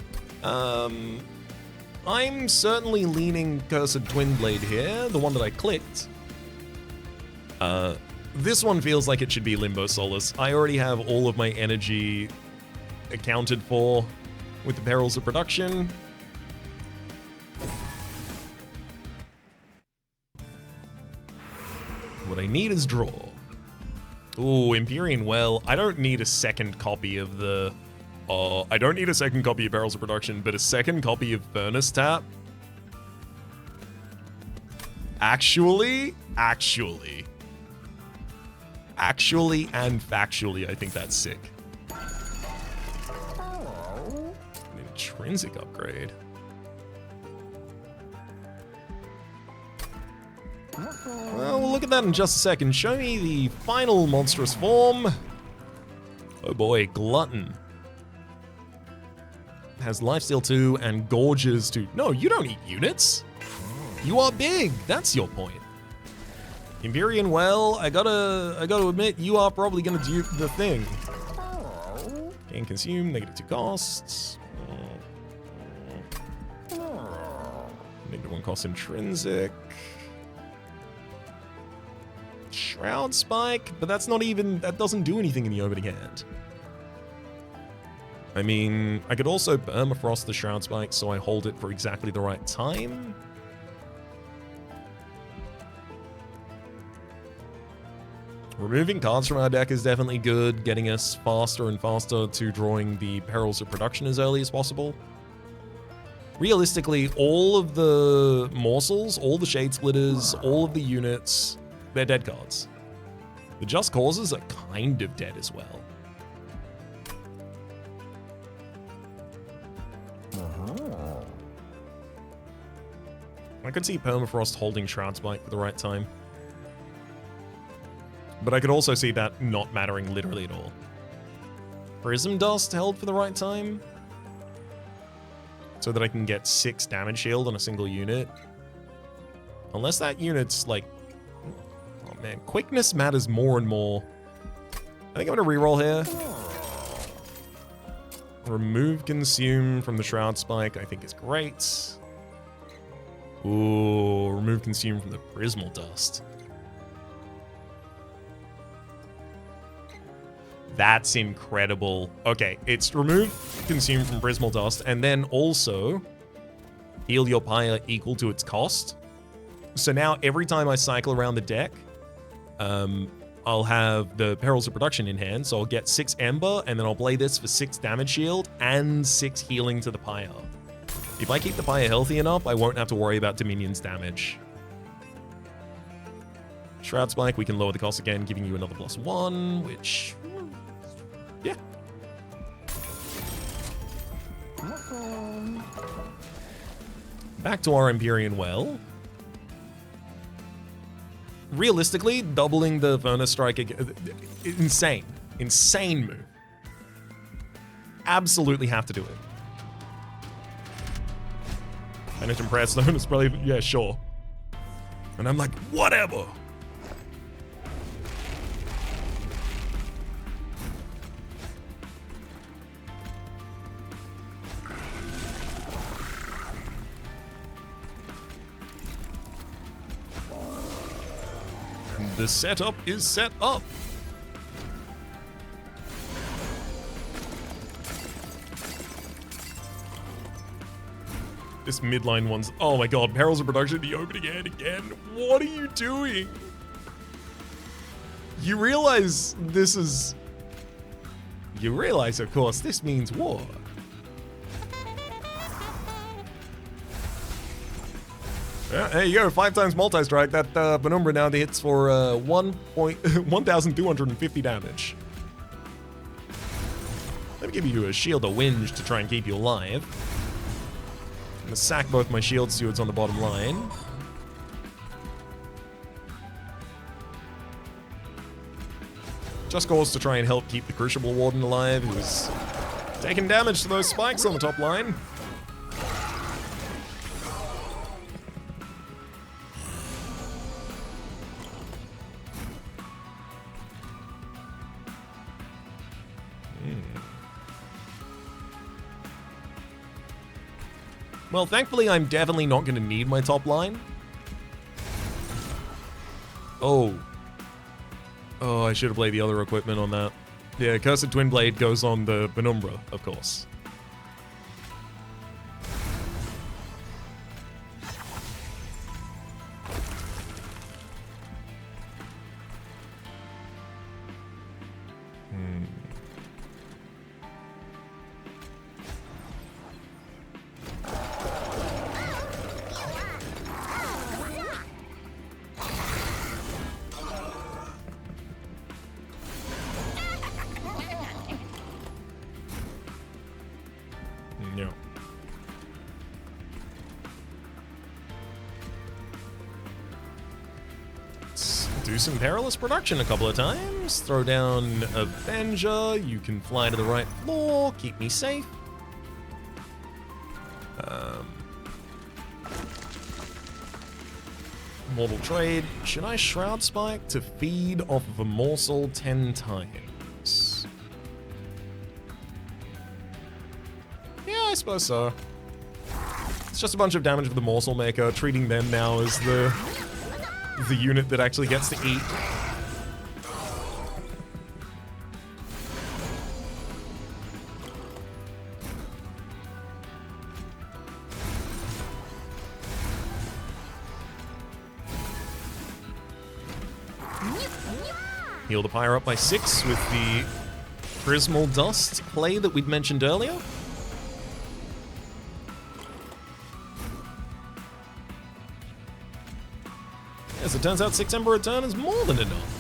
I'm certainly leaning Cursed Twin Blade here, the one that I clicked. This one feels like it should be Limbo Solace. I already have all of my energy accounted for with the Perils of Production. What I need is draw. Ooh, Empyrean Well. I don't need a second copy of the... I don't need a second copy of Barrels of Production, but a second copy of Furnace Tap. Actually and factually, I think that's sick. An intrinsic upgrade. Well, we'll look at that in just a second. Show me the final monstrous form. Oh boy, Glutton. Has lifesteal 2 and gorges 2. No, you don't eat units. You are big. That's your point. Empyrean Well, I gotta admit, you are probably gonna do the thing. Gain consume, -2 costs. -1 cost intrinsic. Shroud Spike, but that's not even, that doesn't do anything in the opening hand. I mean, I could also Permafrost the Shroud Spike so I hold it for exactly the right time. Removing cards from our deck is definitely good, getting us faster and faster to drawing the Perils of Production as early as possible. Realistically, all of the morsels, all the Shade Splitters, all of the units, they're dead cards. The Just Causes are kind of dead as well. I could see Permafrost holding Shroud Spike for the right time. But I could also see that not mattering literally at all. Prism Dust held for the right time. So that I can get 6 damage shield on a single unit. Unless that unit's like... Oh man, quickness matters more and more. I think I'm gonna reroll here. Remove Consume from the Shroud Spike, I think is great. Ooh, remove Consume from the Prismal Dust. That's incredible. Okay, it's remove Consume from Prismal Dust, and then also heal your Pyre equal to its cost. So now every time I cycle around the deck, I'll have the Perils of Production in hand, so I'll get 6 Ember, and then I'll play this for 6 damage shield and 6 healing to the Pyre. If I keep the Pyre healthy enough, I won't have to worry about Dominion's damage. Shroud Spike, we can lower the cost again, giving you another +1, which... yeah. Back to our Empyrean Well. Realistically, doubling the Furnace Strike again, insane. Insane move. Absolutely have to do it. Penitent Prayer Stone is probably, yeah, sure. And I'm like, whatever. The setup is set up. This midline one's... oh my god, Perils of Production, the opening hand again. What are you doing? You realize this is... you realize, of course, this means war. Yeah, there you go, 5 times multi-strike. That Penumbra now hits for 1,250 damage. Let me give you a Shield of Whinge to try and keep you alive. I'm gonna sack both my Shield Stewards on the bottom line. Just Cause to try and help keep the Crucible Warden alive, who's taking damage to those spikes on the top line. Well, thankfully, I'm definitely not going to need my top line. Oh. Oh, I should have played the other equipment on that. Yeah, Cursed Twin Blade goes on the Penumbra, of course. Yeah. Let's do some Perilous Production a couple of times. Throw down Avenger. You can fly to the right floor. Keep me safe. Mortal Trade. Should I Shroud Spike to feed off of a morsel 10 times? Yeah, I suppose so. It's just a bunch of damage for the Morsel Maker, treating them now as the unit that actually gets to eat. Heal the Pyre up by 6 with the Prismal Dust play that we'd mentioned earlier. Yes, it turns out 6 Ember a turn is more than enough.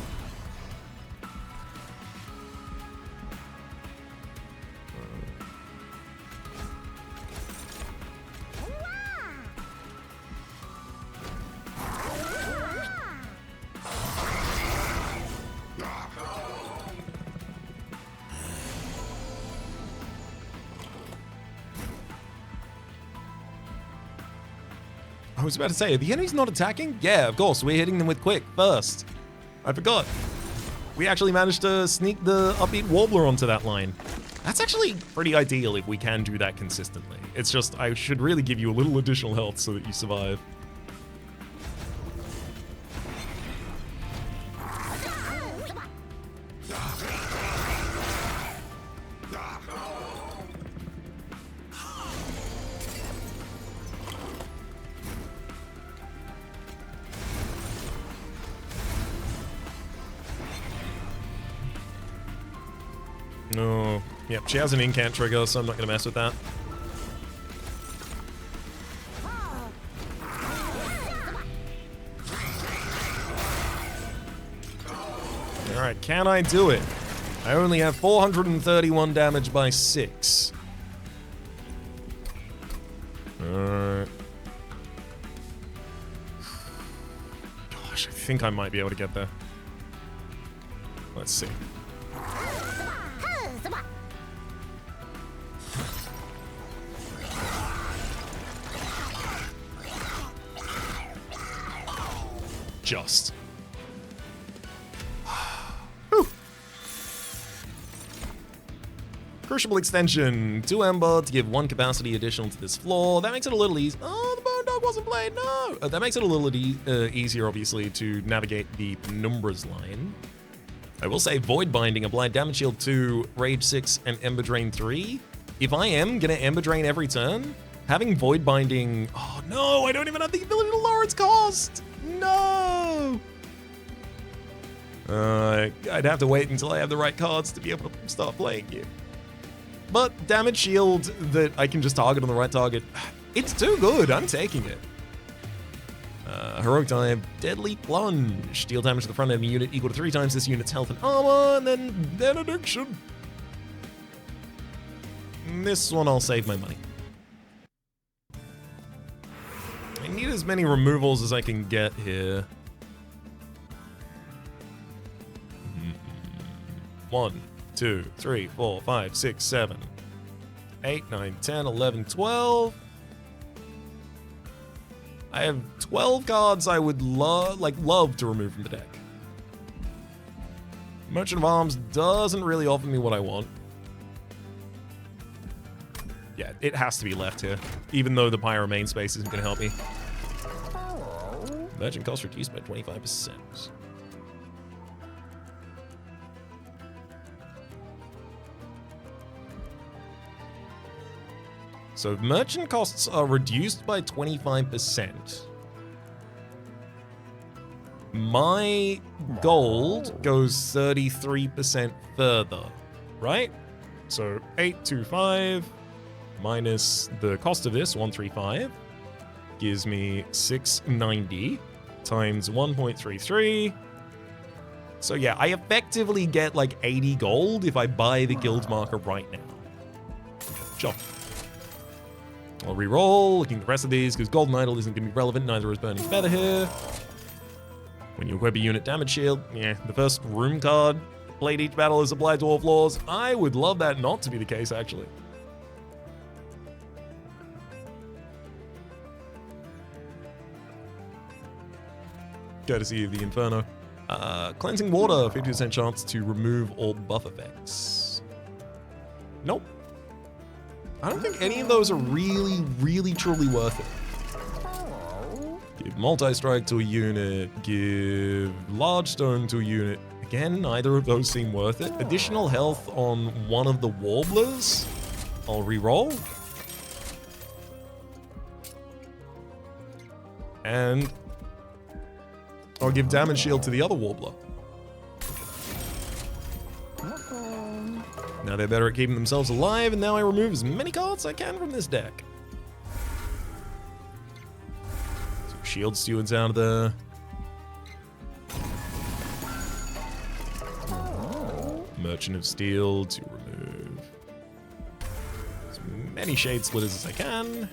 I was about to say, are the enemies not attacking? Yeah, of course, we're hitting them with Quick first. I forgot. We actually managed to sneak the Upbeat Warbler onto that line. That's actually pretty ideal if we can do that consistently. It's just, I should really give you a little additional health so that you survive. No. Yep, she has an incant trigger, so I'm not going to mess with that. Alright, can I do it? I only have 431 damage by 6. Alright. Gosh, I think I might be able to get there. Let's see. Just. Crucible extension. 2 Ember to give 1 capacity additional to this floor. That makes it a little easy. Oh, the Bone Dog wasn't played. No. That makes it a little easier, obviously, to navigate the Penumbras line. I will say Void Binding, Applied Damage Shield 2, Rage 6, and Ember Drain 3. If I am going to Ember Drain every turn, having Void Binding... Oh, no, I don't even have the ability to lower its cost. No! I'd have to wait until I have the right cards to be able to start playing you. But Damage Shield that I can just target on the right target, it's too good. I'm taking it. Heroic Dive, Deadly Plunge. Deal damage to the front enemy unit equal to 3 times this unit's health and armor, and then Benediction. This one I'll save my money. I need as many removals as I can get here. 1, 2, 3, 4, 5, 6, 7, 8, 9, 10, 11, 12. I have 12 cards I would love to remove from the deck. Merchant of Arms doesn't really offer me what I want. Yeah, it has to be left here, even though the Pyro main space isn't going to help me. Merchant cost reduced by 25%. So merchant costs are reduced by 25%. My gold goes 33% further, right? So 825 minus the cost of this, 135, gives me 690 times 1.33. So yeah, I effectively get like 80 gold if I buy the guild marker right now. Sure. I'll re-roll, looking at the rest of these, because Golden Idol isn't going to be relevant, neither is Burning Feather here. When you equip a unit damage shield, yeah, the first room card, played each battle is applied to all floors. I would love that not to be the case, actually. Courtesy of the Inferno. Cleansing Water, 50% chance to remove all buff effects. Nope. I don't think any of those are really, really, truly worth it. Give multi-strike to a unit. Give large stone to a unit. Again, neither of those seem worth it. Additional health on one of the warblers. I'll re-roll. And I'll give damage shield to the other warbler. Now they're better at keeping themselves alive, and now I remove as many cards as I can from this deck. So shield stewards out of there. Merchant of Steel to remove as many shade splitters as I can.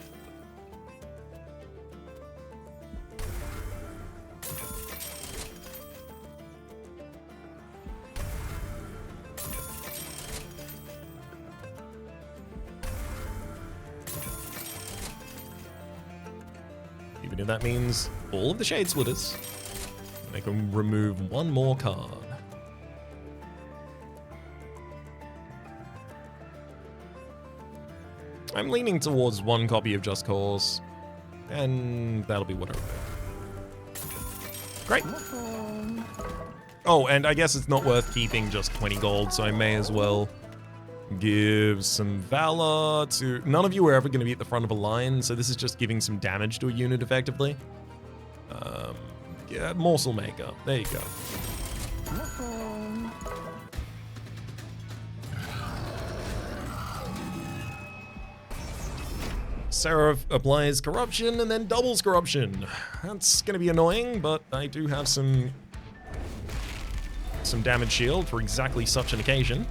Even if that means all of the shade splitters, they can remove one more card. I'm leaning towards one copy of Just Cause, and that'll be whatever. Great. Oh, and I guess it's not worth keeping just 20 gold, so I may as well give some Valor to... None of you are ever going to be at the front of a line, so this is just giving some damage to a unit effectively. Yeah, Morsel Maker. There you go. Seraph applies corruption and then doubles corruption. That's going to be annoying, but I do have some damage shield for exactly such an occasion.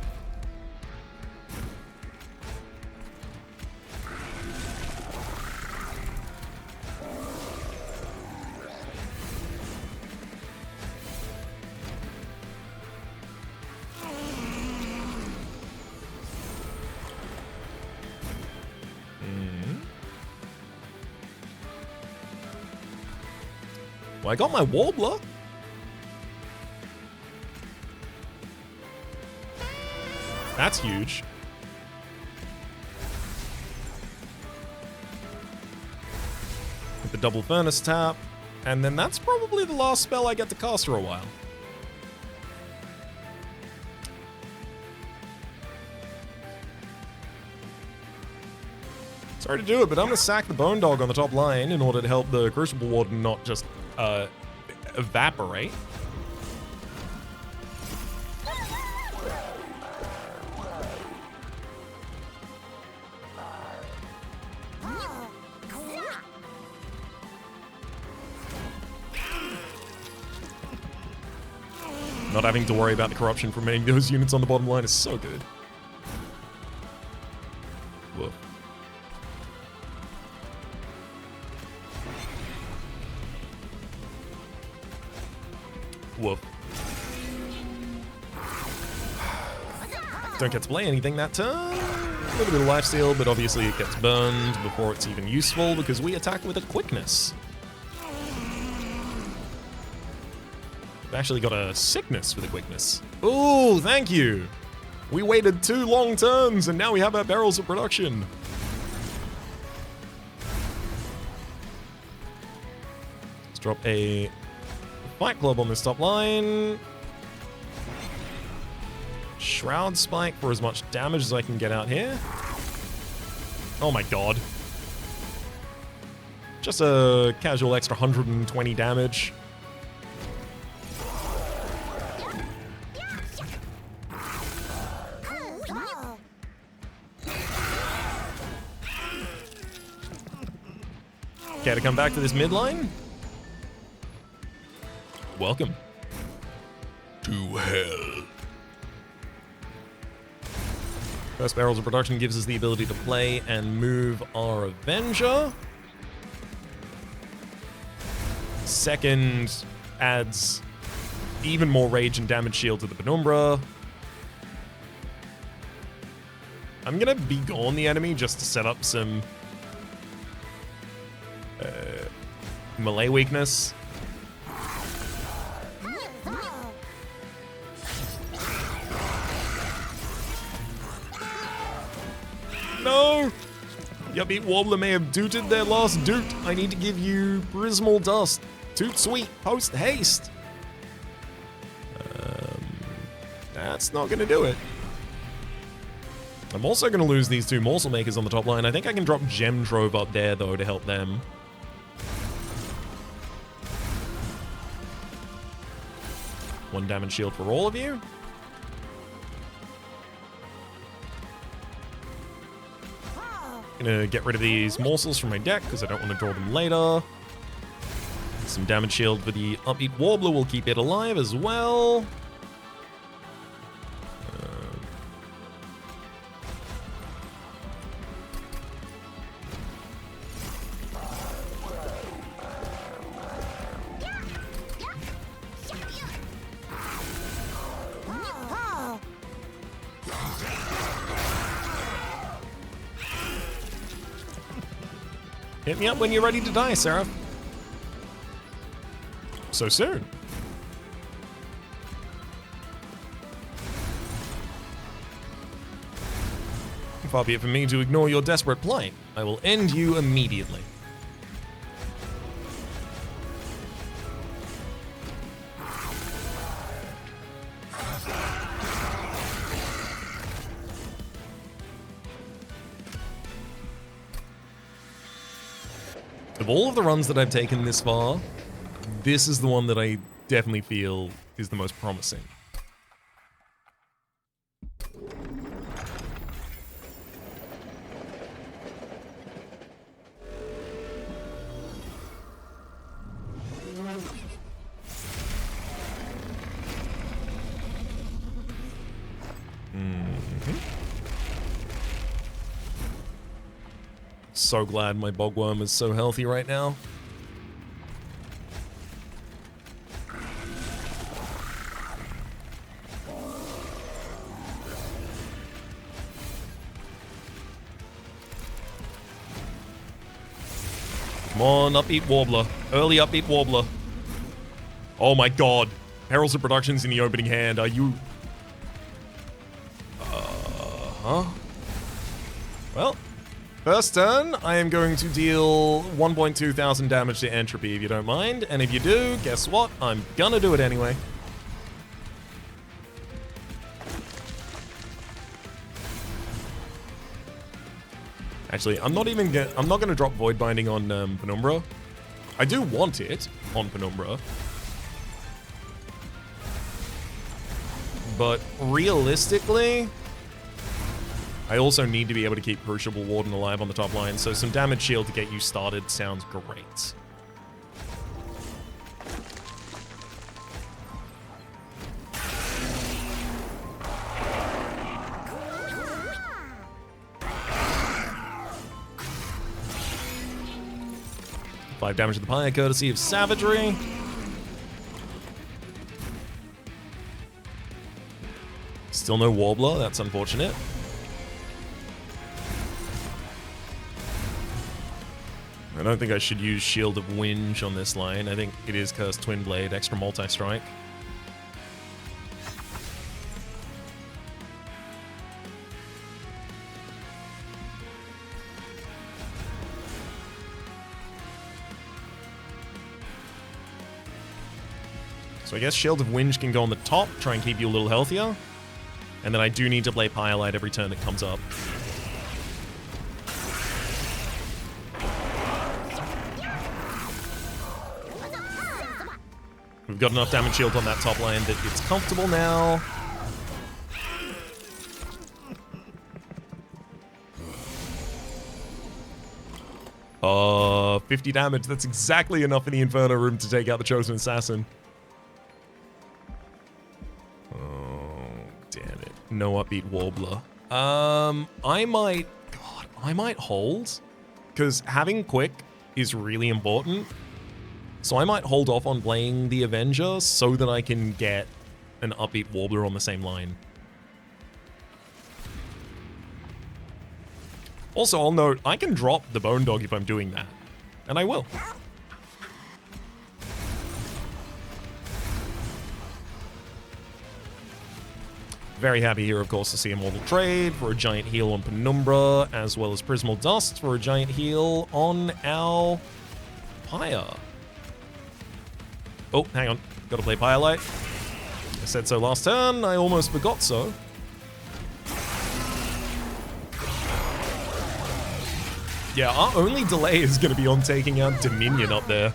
Well, I got my Warbler. That's huge. With the double furnace tap. And then that's probably the last spell I get to cast for a while. Sorry to do it, but I'm going to sack the Bone Dog on the top line in order to help the Crucible Warden not just evaporate. Not having to worry about the corruption from any of those units on the bottom line is so good. Whoa. Whoop. Don't get to play anything that turn. A little bit of lifesteal, but obviously it gets burned before it's even useful because we attack with a quickness. We've actually got a sickness with a quickness. Ooh, thank you. We waited 2 long turns and now we have our barrels of production. Let's drop a Fight Club on this top line. Shroud Spike for as much damage as I can get out here. Oh my god. Just a casual extra 120 damage. Care to come back to this midline? Welcome to hell. First Barrels of Production gives us the ability to play and move our Avenger. Second adds even more rage and damage shield to the Penumbra. I'm gonna begone the enemy just to set up some melee weakness. No! Upbeat Warbler may have dooted their last doot. I need to give you Prismal Dust. Toot sweet, post haste. That's not going to do it. I'm also going to lose these two Morsel Makers on the top line. I think I can drop Gem Trove up there, though, to help them. One damage shield for all of you. Gonna get rid of these morsels from my deck because I don't want to draw them later. Some damage shield for the Upbeat Warbler will keep it alive as well. Hit me up when you're ready to die, Seraph. So soon. Far be it from me to ignore your desperate plight. I will end you immediately. Of all of the runs that I've taken this far, this is the one that I definitely feel is the most promising. So glad my Bogworm is so healthy right now. Come on, Upbeat Warbler. Early Upbeat Warbler. Oh my god. Perils of Productions in the opening hand. Are you... huh? Well... First turn, I am going to deal 1.2 thousand damage to Entropy, if you don't mind. And if you do, guess what? I'm gonna do it anyway. Actually, I'm not gonna drop Void Binding on Penumbra. I do want it on Penumbra. But realistically... I also need to be able to keep Crucible Warden alive on the top line, so some damage shield to get you started sounds great. Five damage to the Pyre, courtesy of Savagery. Still no Warbler, that's unfortunate. I don't think I should use Shield of Winge on this line. I think it is Cursed Twin Blade, extra multi-strike. So I guess Shield of Winge can go on the top, try and keep you a little healthier. And then I do need to play Pyrelight every turn that comes up. We've got enough damage shield on that top line that it's comfortable now. Oh, 50 damage. That's exactly enough in the Inferno room to take out the Chosen Assassin. Oh, damn it. No Upbeat Warbler. I might hold. Because having Quick is really important. So I might hold off on playing the Avenger so that I can get an Upbeat Warbler on the same line. Also, I'll note, I can drop the Bone Dog if I'm doing that. And I will. Very happy here, of course, to see Immortal Trade for a giant heal on Penumbra, as well as Prismal Dust for a giant heal on our Pyre. Oh, hang on. Gotta play Firelight. I said so last turn. I almost forgot so. Yeah, our only delay is going to be on taking out Dominion up there.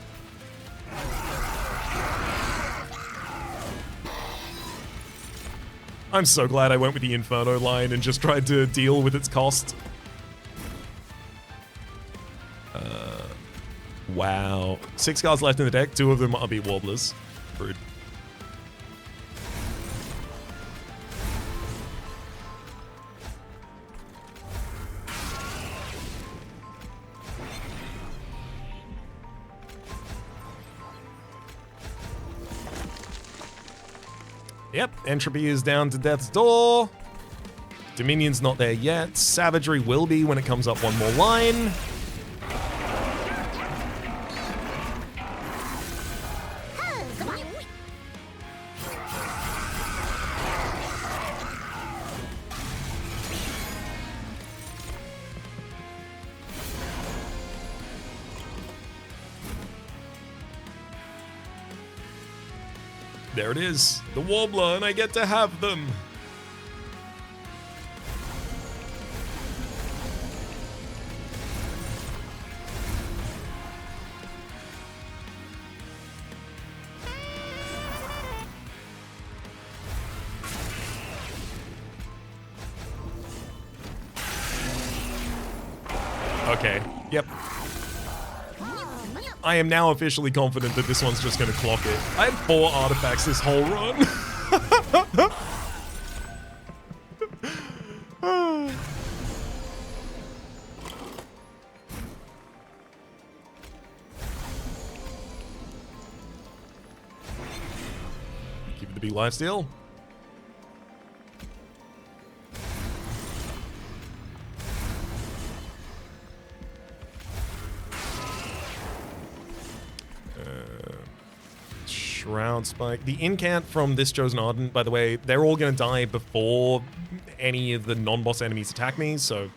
I'm so glad I went with the Inferno line and just tried to deal with its cost. Wow. 6 cards left in the deck. 2 of them are Beat Warblers. Rude. Yep, Entropy is down to death's door. Dominion's not there yet. Savagery will be when it comes up one more line. There it is, the Warbler, and I get to have them. Okay, yep. I am now officially confident that this one's just going to clock it. I had 4 artifacts this whole run. Keep it the big lifesteal. Shroud Spike. The incant from this Chosen Ardent, by the way, they're all going to die before any of the non-boss enemies attack me, so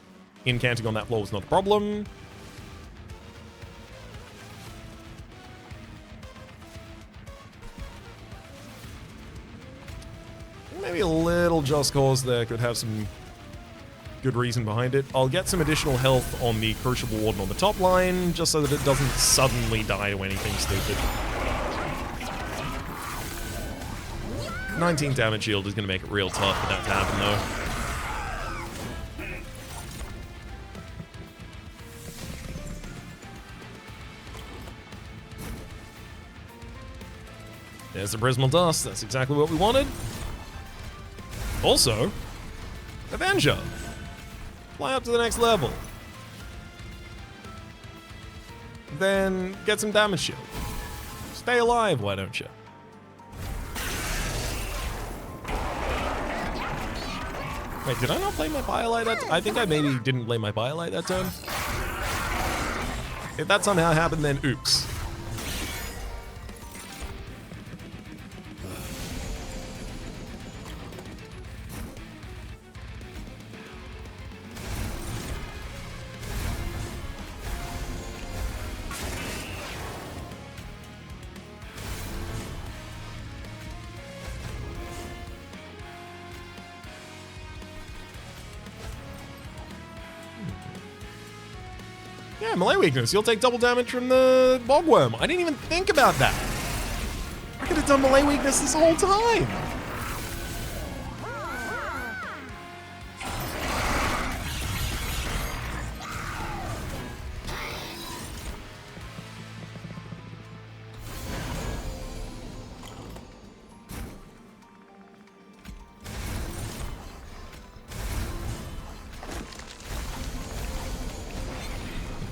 incanting on that floor was not a problem. Maybe a little Just Cause there could have some good reason behind it. I'll get some additional health on the Crucible Warden on the top line, just so that it doesn't suddenly die to anything stupid. 19 damage shield is going to make it real tough for that to happen, though. There's the Prismal Dust. That's exactly what we wanted. Also, Avenger. Fly up to the next level. Then get some damage shield. Stay alive, why don't you? Wait, did I not play my Firelight that I think I maybe didn't play my Firelight that turn. If that somehow happened, then oops. Yeah, melee weakness. You'll take double damage from the Bogworm. I didn't even think about that. I could have done melee weakness this whole time.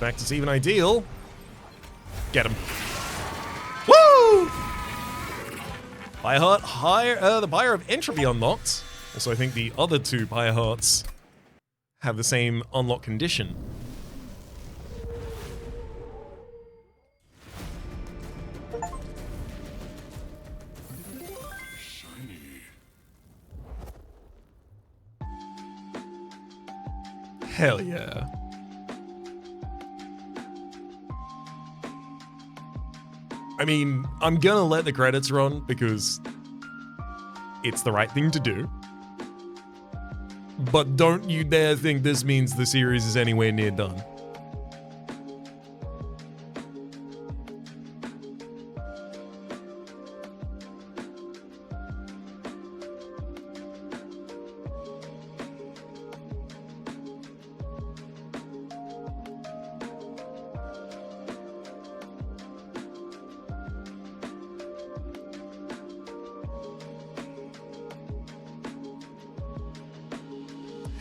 Back to even ideal. Get him. Woo! Fireheart higher. The Pyre of Entropy unlocked. Also, I think the other 2 Pyre Hearts have the same unlock condition. Hell yeah. I mean, I'm gonna let the credits run because it's the right thing to do. But don't you dare think this means the series is anywhere near done.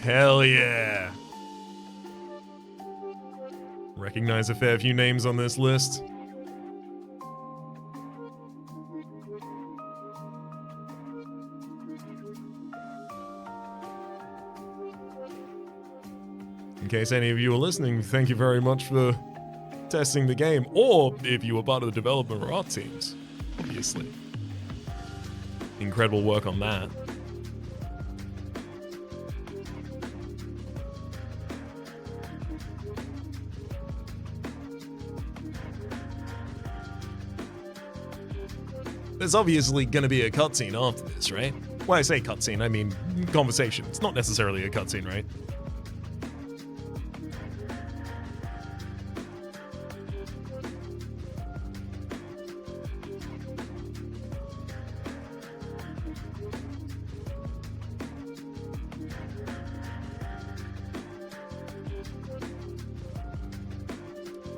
Hell yeah. Recognize a fair few names on this list. In case any of you are listening, thank you very much for testing the game, or if you were part of the development or art teams, obviously. Incredible work on that. There's obviously going to be a cutscene after this, right? When I say cutscene, I mean conversation. It's not necessarily a cutscene, right?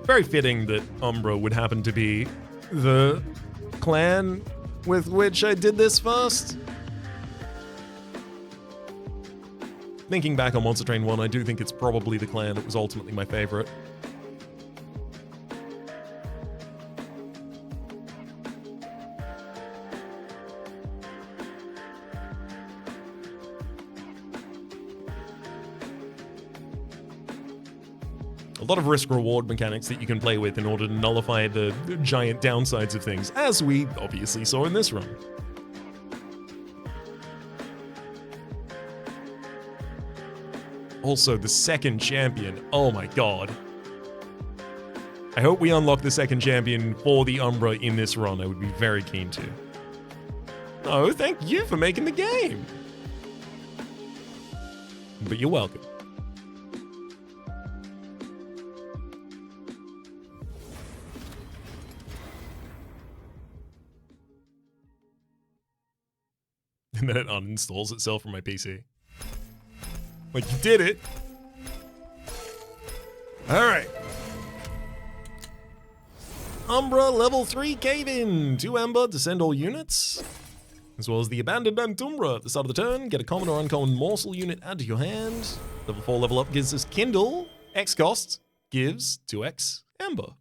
Very fitting that Umbra would happen to be the clan with which I did this first. Thinking back on Monster Train 1, I do think it's probably the clan that was ultimately my favorite. A lot of risk-reward mechanics that you can play with in order to nullify the giant downsides of things, as we obviously saw in this run. Also, the second champion. Oh my god. I hope we unlock the second champion for the Umbra in this run. I would be very keen to. Oh, thank you for making the game. But you're welcome. And then it uninstalls itself from my PC. Like, you did it. Alright. Umbra level 3 cave-in. 2 Ember, descend all units. As well as the abandoned Antumbra at the start of the turn. Get a common or uncommon morsel unit add to your hand. Level 4 level up gives us Kindle. X cost gives 2x Ember.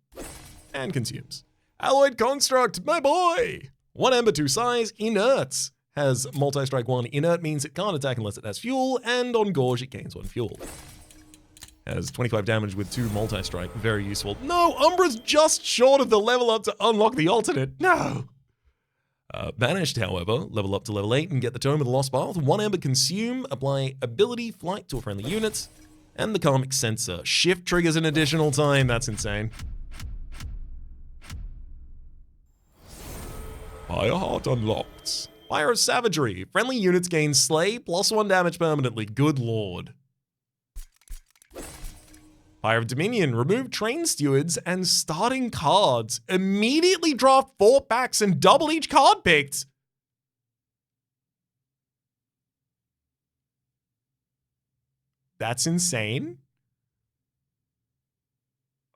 And consumes. Alloyed Construct, my boy! 1 Ember, 2 size, inert. Has multi-strike 1. Inert means it can't attack unless it has fuel, and on Gorge it gains 1 fuel. Has 25 damage with 2 multi-strike. Very useful. No, Umbra's just short of the level up to unlock the alternate. No! Banished, however, level up to level 8 and get the Tome of the Lost Path. 1 Ember consume, apply ability flight to a friendly unit, and the Karmic Sensor. Shift triggers an additional time. That's insane. Fireheart unlocked. Fire of Savagery. Friendly units gain Slay, +1 damage permanently. Good lord. Fire of Dominion. Remove train stewards and starting cards. Immediately draft 4 packs and double each card picked. That's insane.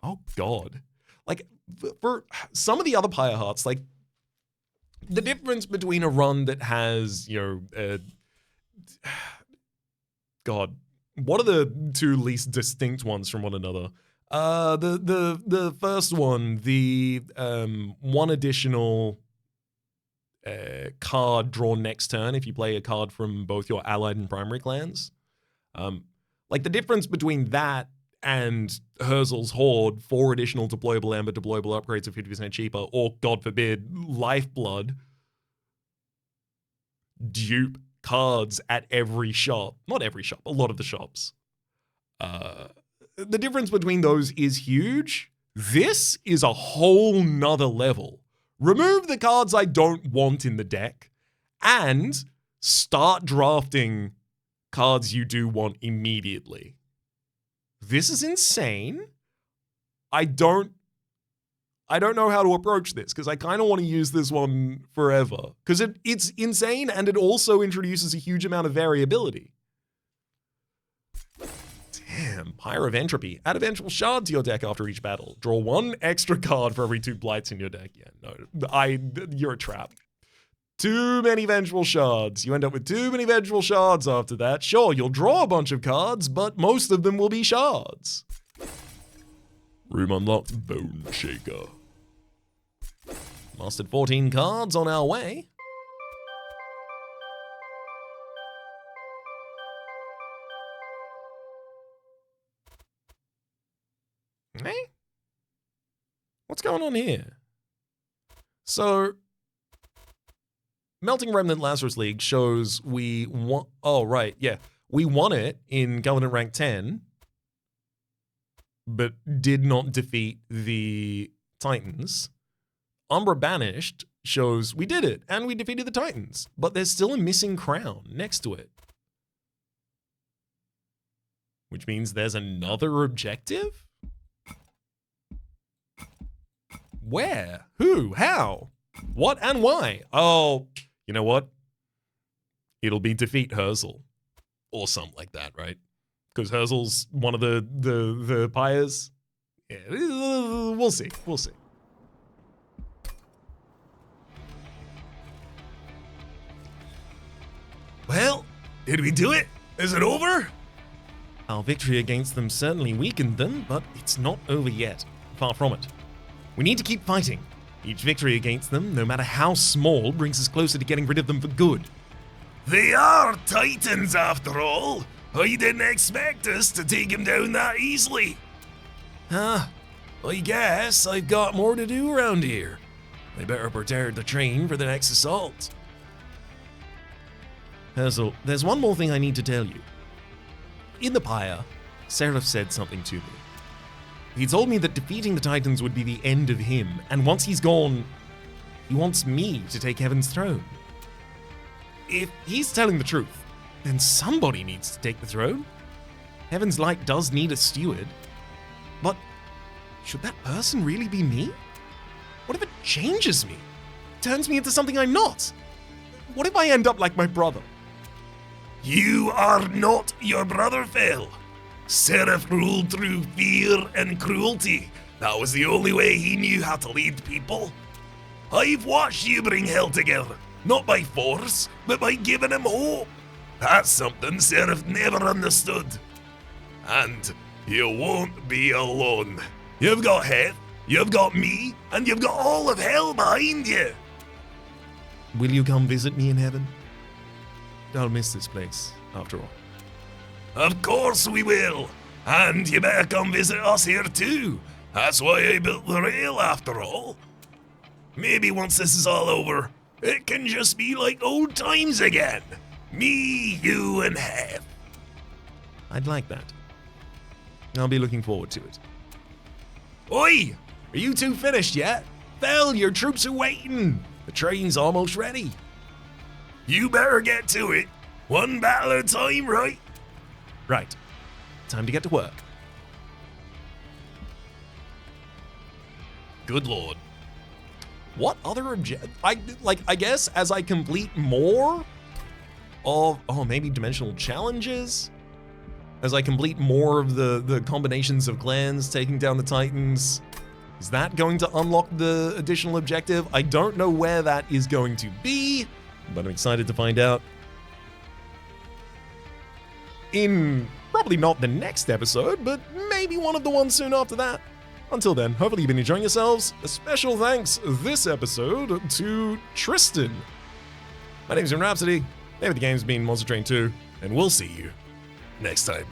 Oh god. Like, for some of the other Pyre Hearts, like, the difference between a run that has, you know, God, what are the 2 least distinct ones from one another? The first one, the 1 additional card drawn next turn if you play a card from both your allied and primary clans. Like, the difference between that and Herzl's Horde, 4 additional deployable Ember, deployable upgrades are 50% cheaper, or, God forbid, Lifeblood, dupe cards at every shop. Not every shop, a lot of the shops. The difference between those is huge. This is a whole nother level. Remove the cards I don't want in the deck and start drafting cards you do want immediately. This is insane. I don't know how to approach this because I kind of want to use this one forever because it's insane and it also introduces a huge amount of variability. Damn, Pyre of Entropy. Add a Vengeful Shard to your deck after each battle. Draw 1 extra card for every 2 blights in your deck. Yeah, no, you're a trap. Too many Vengeful Shards. You end up with too many Vengeful Shards after that. Sure, you'll draw a bunch of cards, but most of them will be shards. Room unlocked, Bone Shaker. Mastered 14 cards on our way. Hey? What's going on here? So, Melting Remnant Lazarus League shows we won. Oh, right, yeah. We won it in Covenant Rank 10, but did not defeat the Titans. Umbra Banished shows we did it, and we defeated the Titans, but there's still a missing crown next to it. Which means there's another objective? Where? Who? How? What and why? Oh, you know what? It'll be defeat Herzl. Or something like that, right? Because Herzl's one of the pyres. Yeah, we'll see. We'll see. Well, did we do it? Is it over? Our victory against them certainly weakened them, but it's not over yet. Far from it. We need to keep fighting. Each victory against them, no matter how small, brings us closer to getting rid of them for good. They are Titans, after all. I didn't expect us to take them down that easily. I guess I've got more to do around here. I better prepare the train for the next assault. Herzl, there's one more thing I need to tell you. In the pyre, Seraph said something to me. He told me that defeating the Titans would be the end of him, and once he's gone, he wants me to take Heaven's throne. If he's telling the truth, then somebody needs to take the throne. Heaven's Light does need a steward. But should that person really be me? What if it changes me? Turns me into something I'm not? What if I end up like my brother? You are not your brother, Phil. Seraph ruled through fear and cruelty. That was the only way he knew how to lead people. I've watched you bring hell together, not by force, but by giving him hope. That's something Seraph never understood. And you won't be alone. You've got Heth, you've got me, and you've got all of hell behind you. Will you come visit me in heaven? I'll miss this place, after all. Of course we will. And you better come visit us here too. That's why I built the rail, after all. Maybe once this is all over, it can just be like old times again. Me, you, and Heth. I'd like that. I'll be looking forward to it. Oi! Are you two finished yet? Fel, your troops are waiting. The train's almost ready. You better get to it. One battle at a time, right? Right. Time to get to work. Good lord. What other I guess as I complete more of, maybe dimensional challenges? As I complete more of the combinations of clans taking down the Titans, is that going to unlock the additional objective? I don't know where that is going to be, but I'm excited to find out. In probably not the next episode, but maybe one of the ones soon after that. Until then, hopefully you've been enjoying yourselves. A special thanks this episode to Tristan. My name's Rhapsody. Name of the game's been Monster Train 2, and we'll see you next time.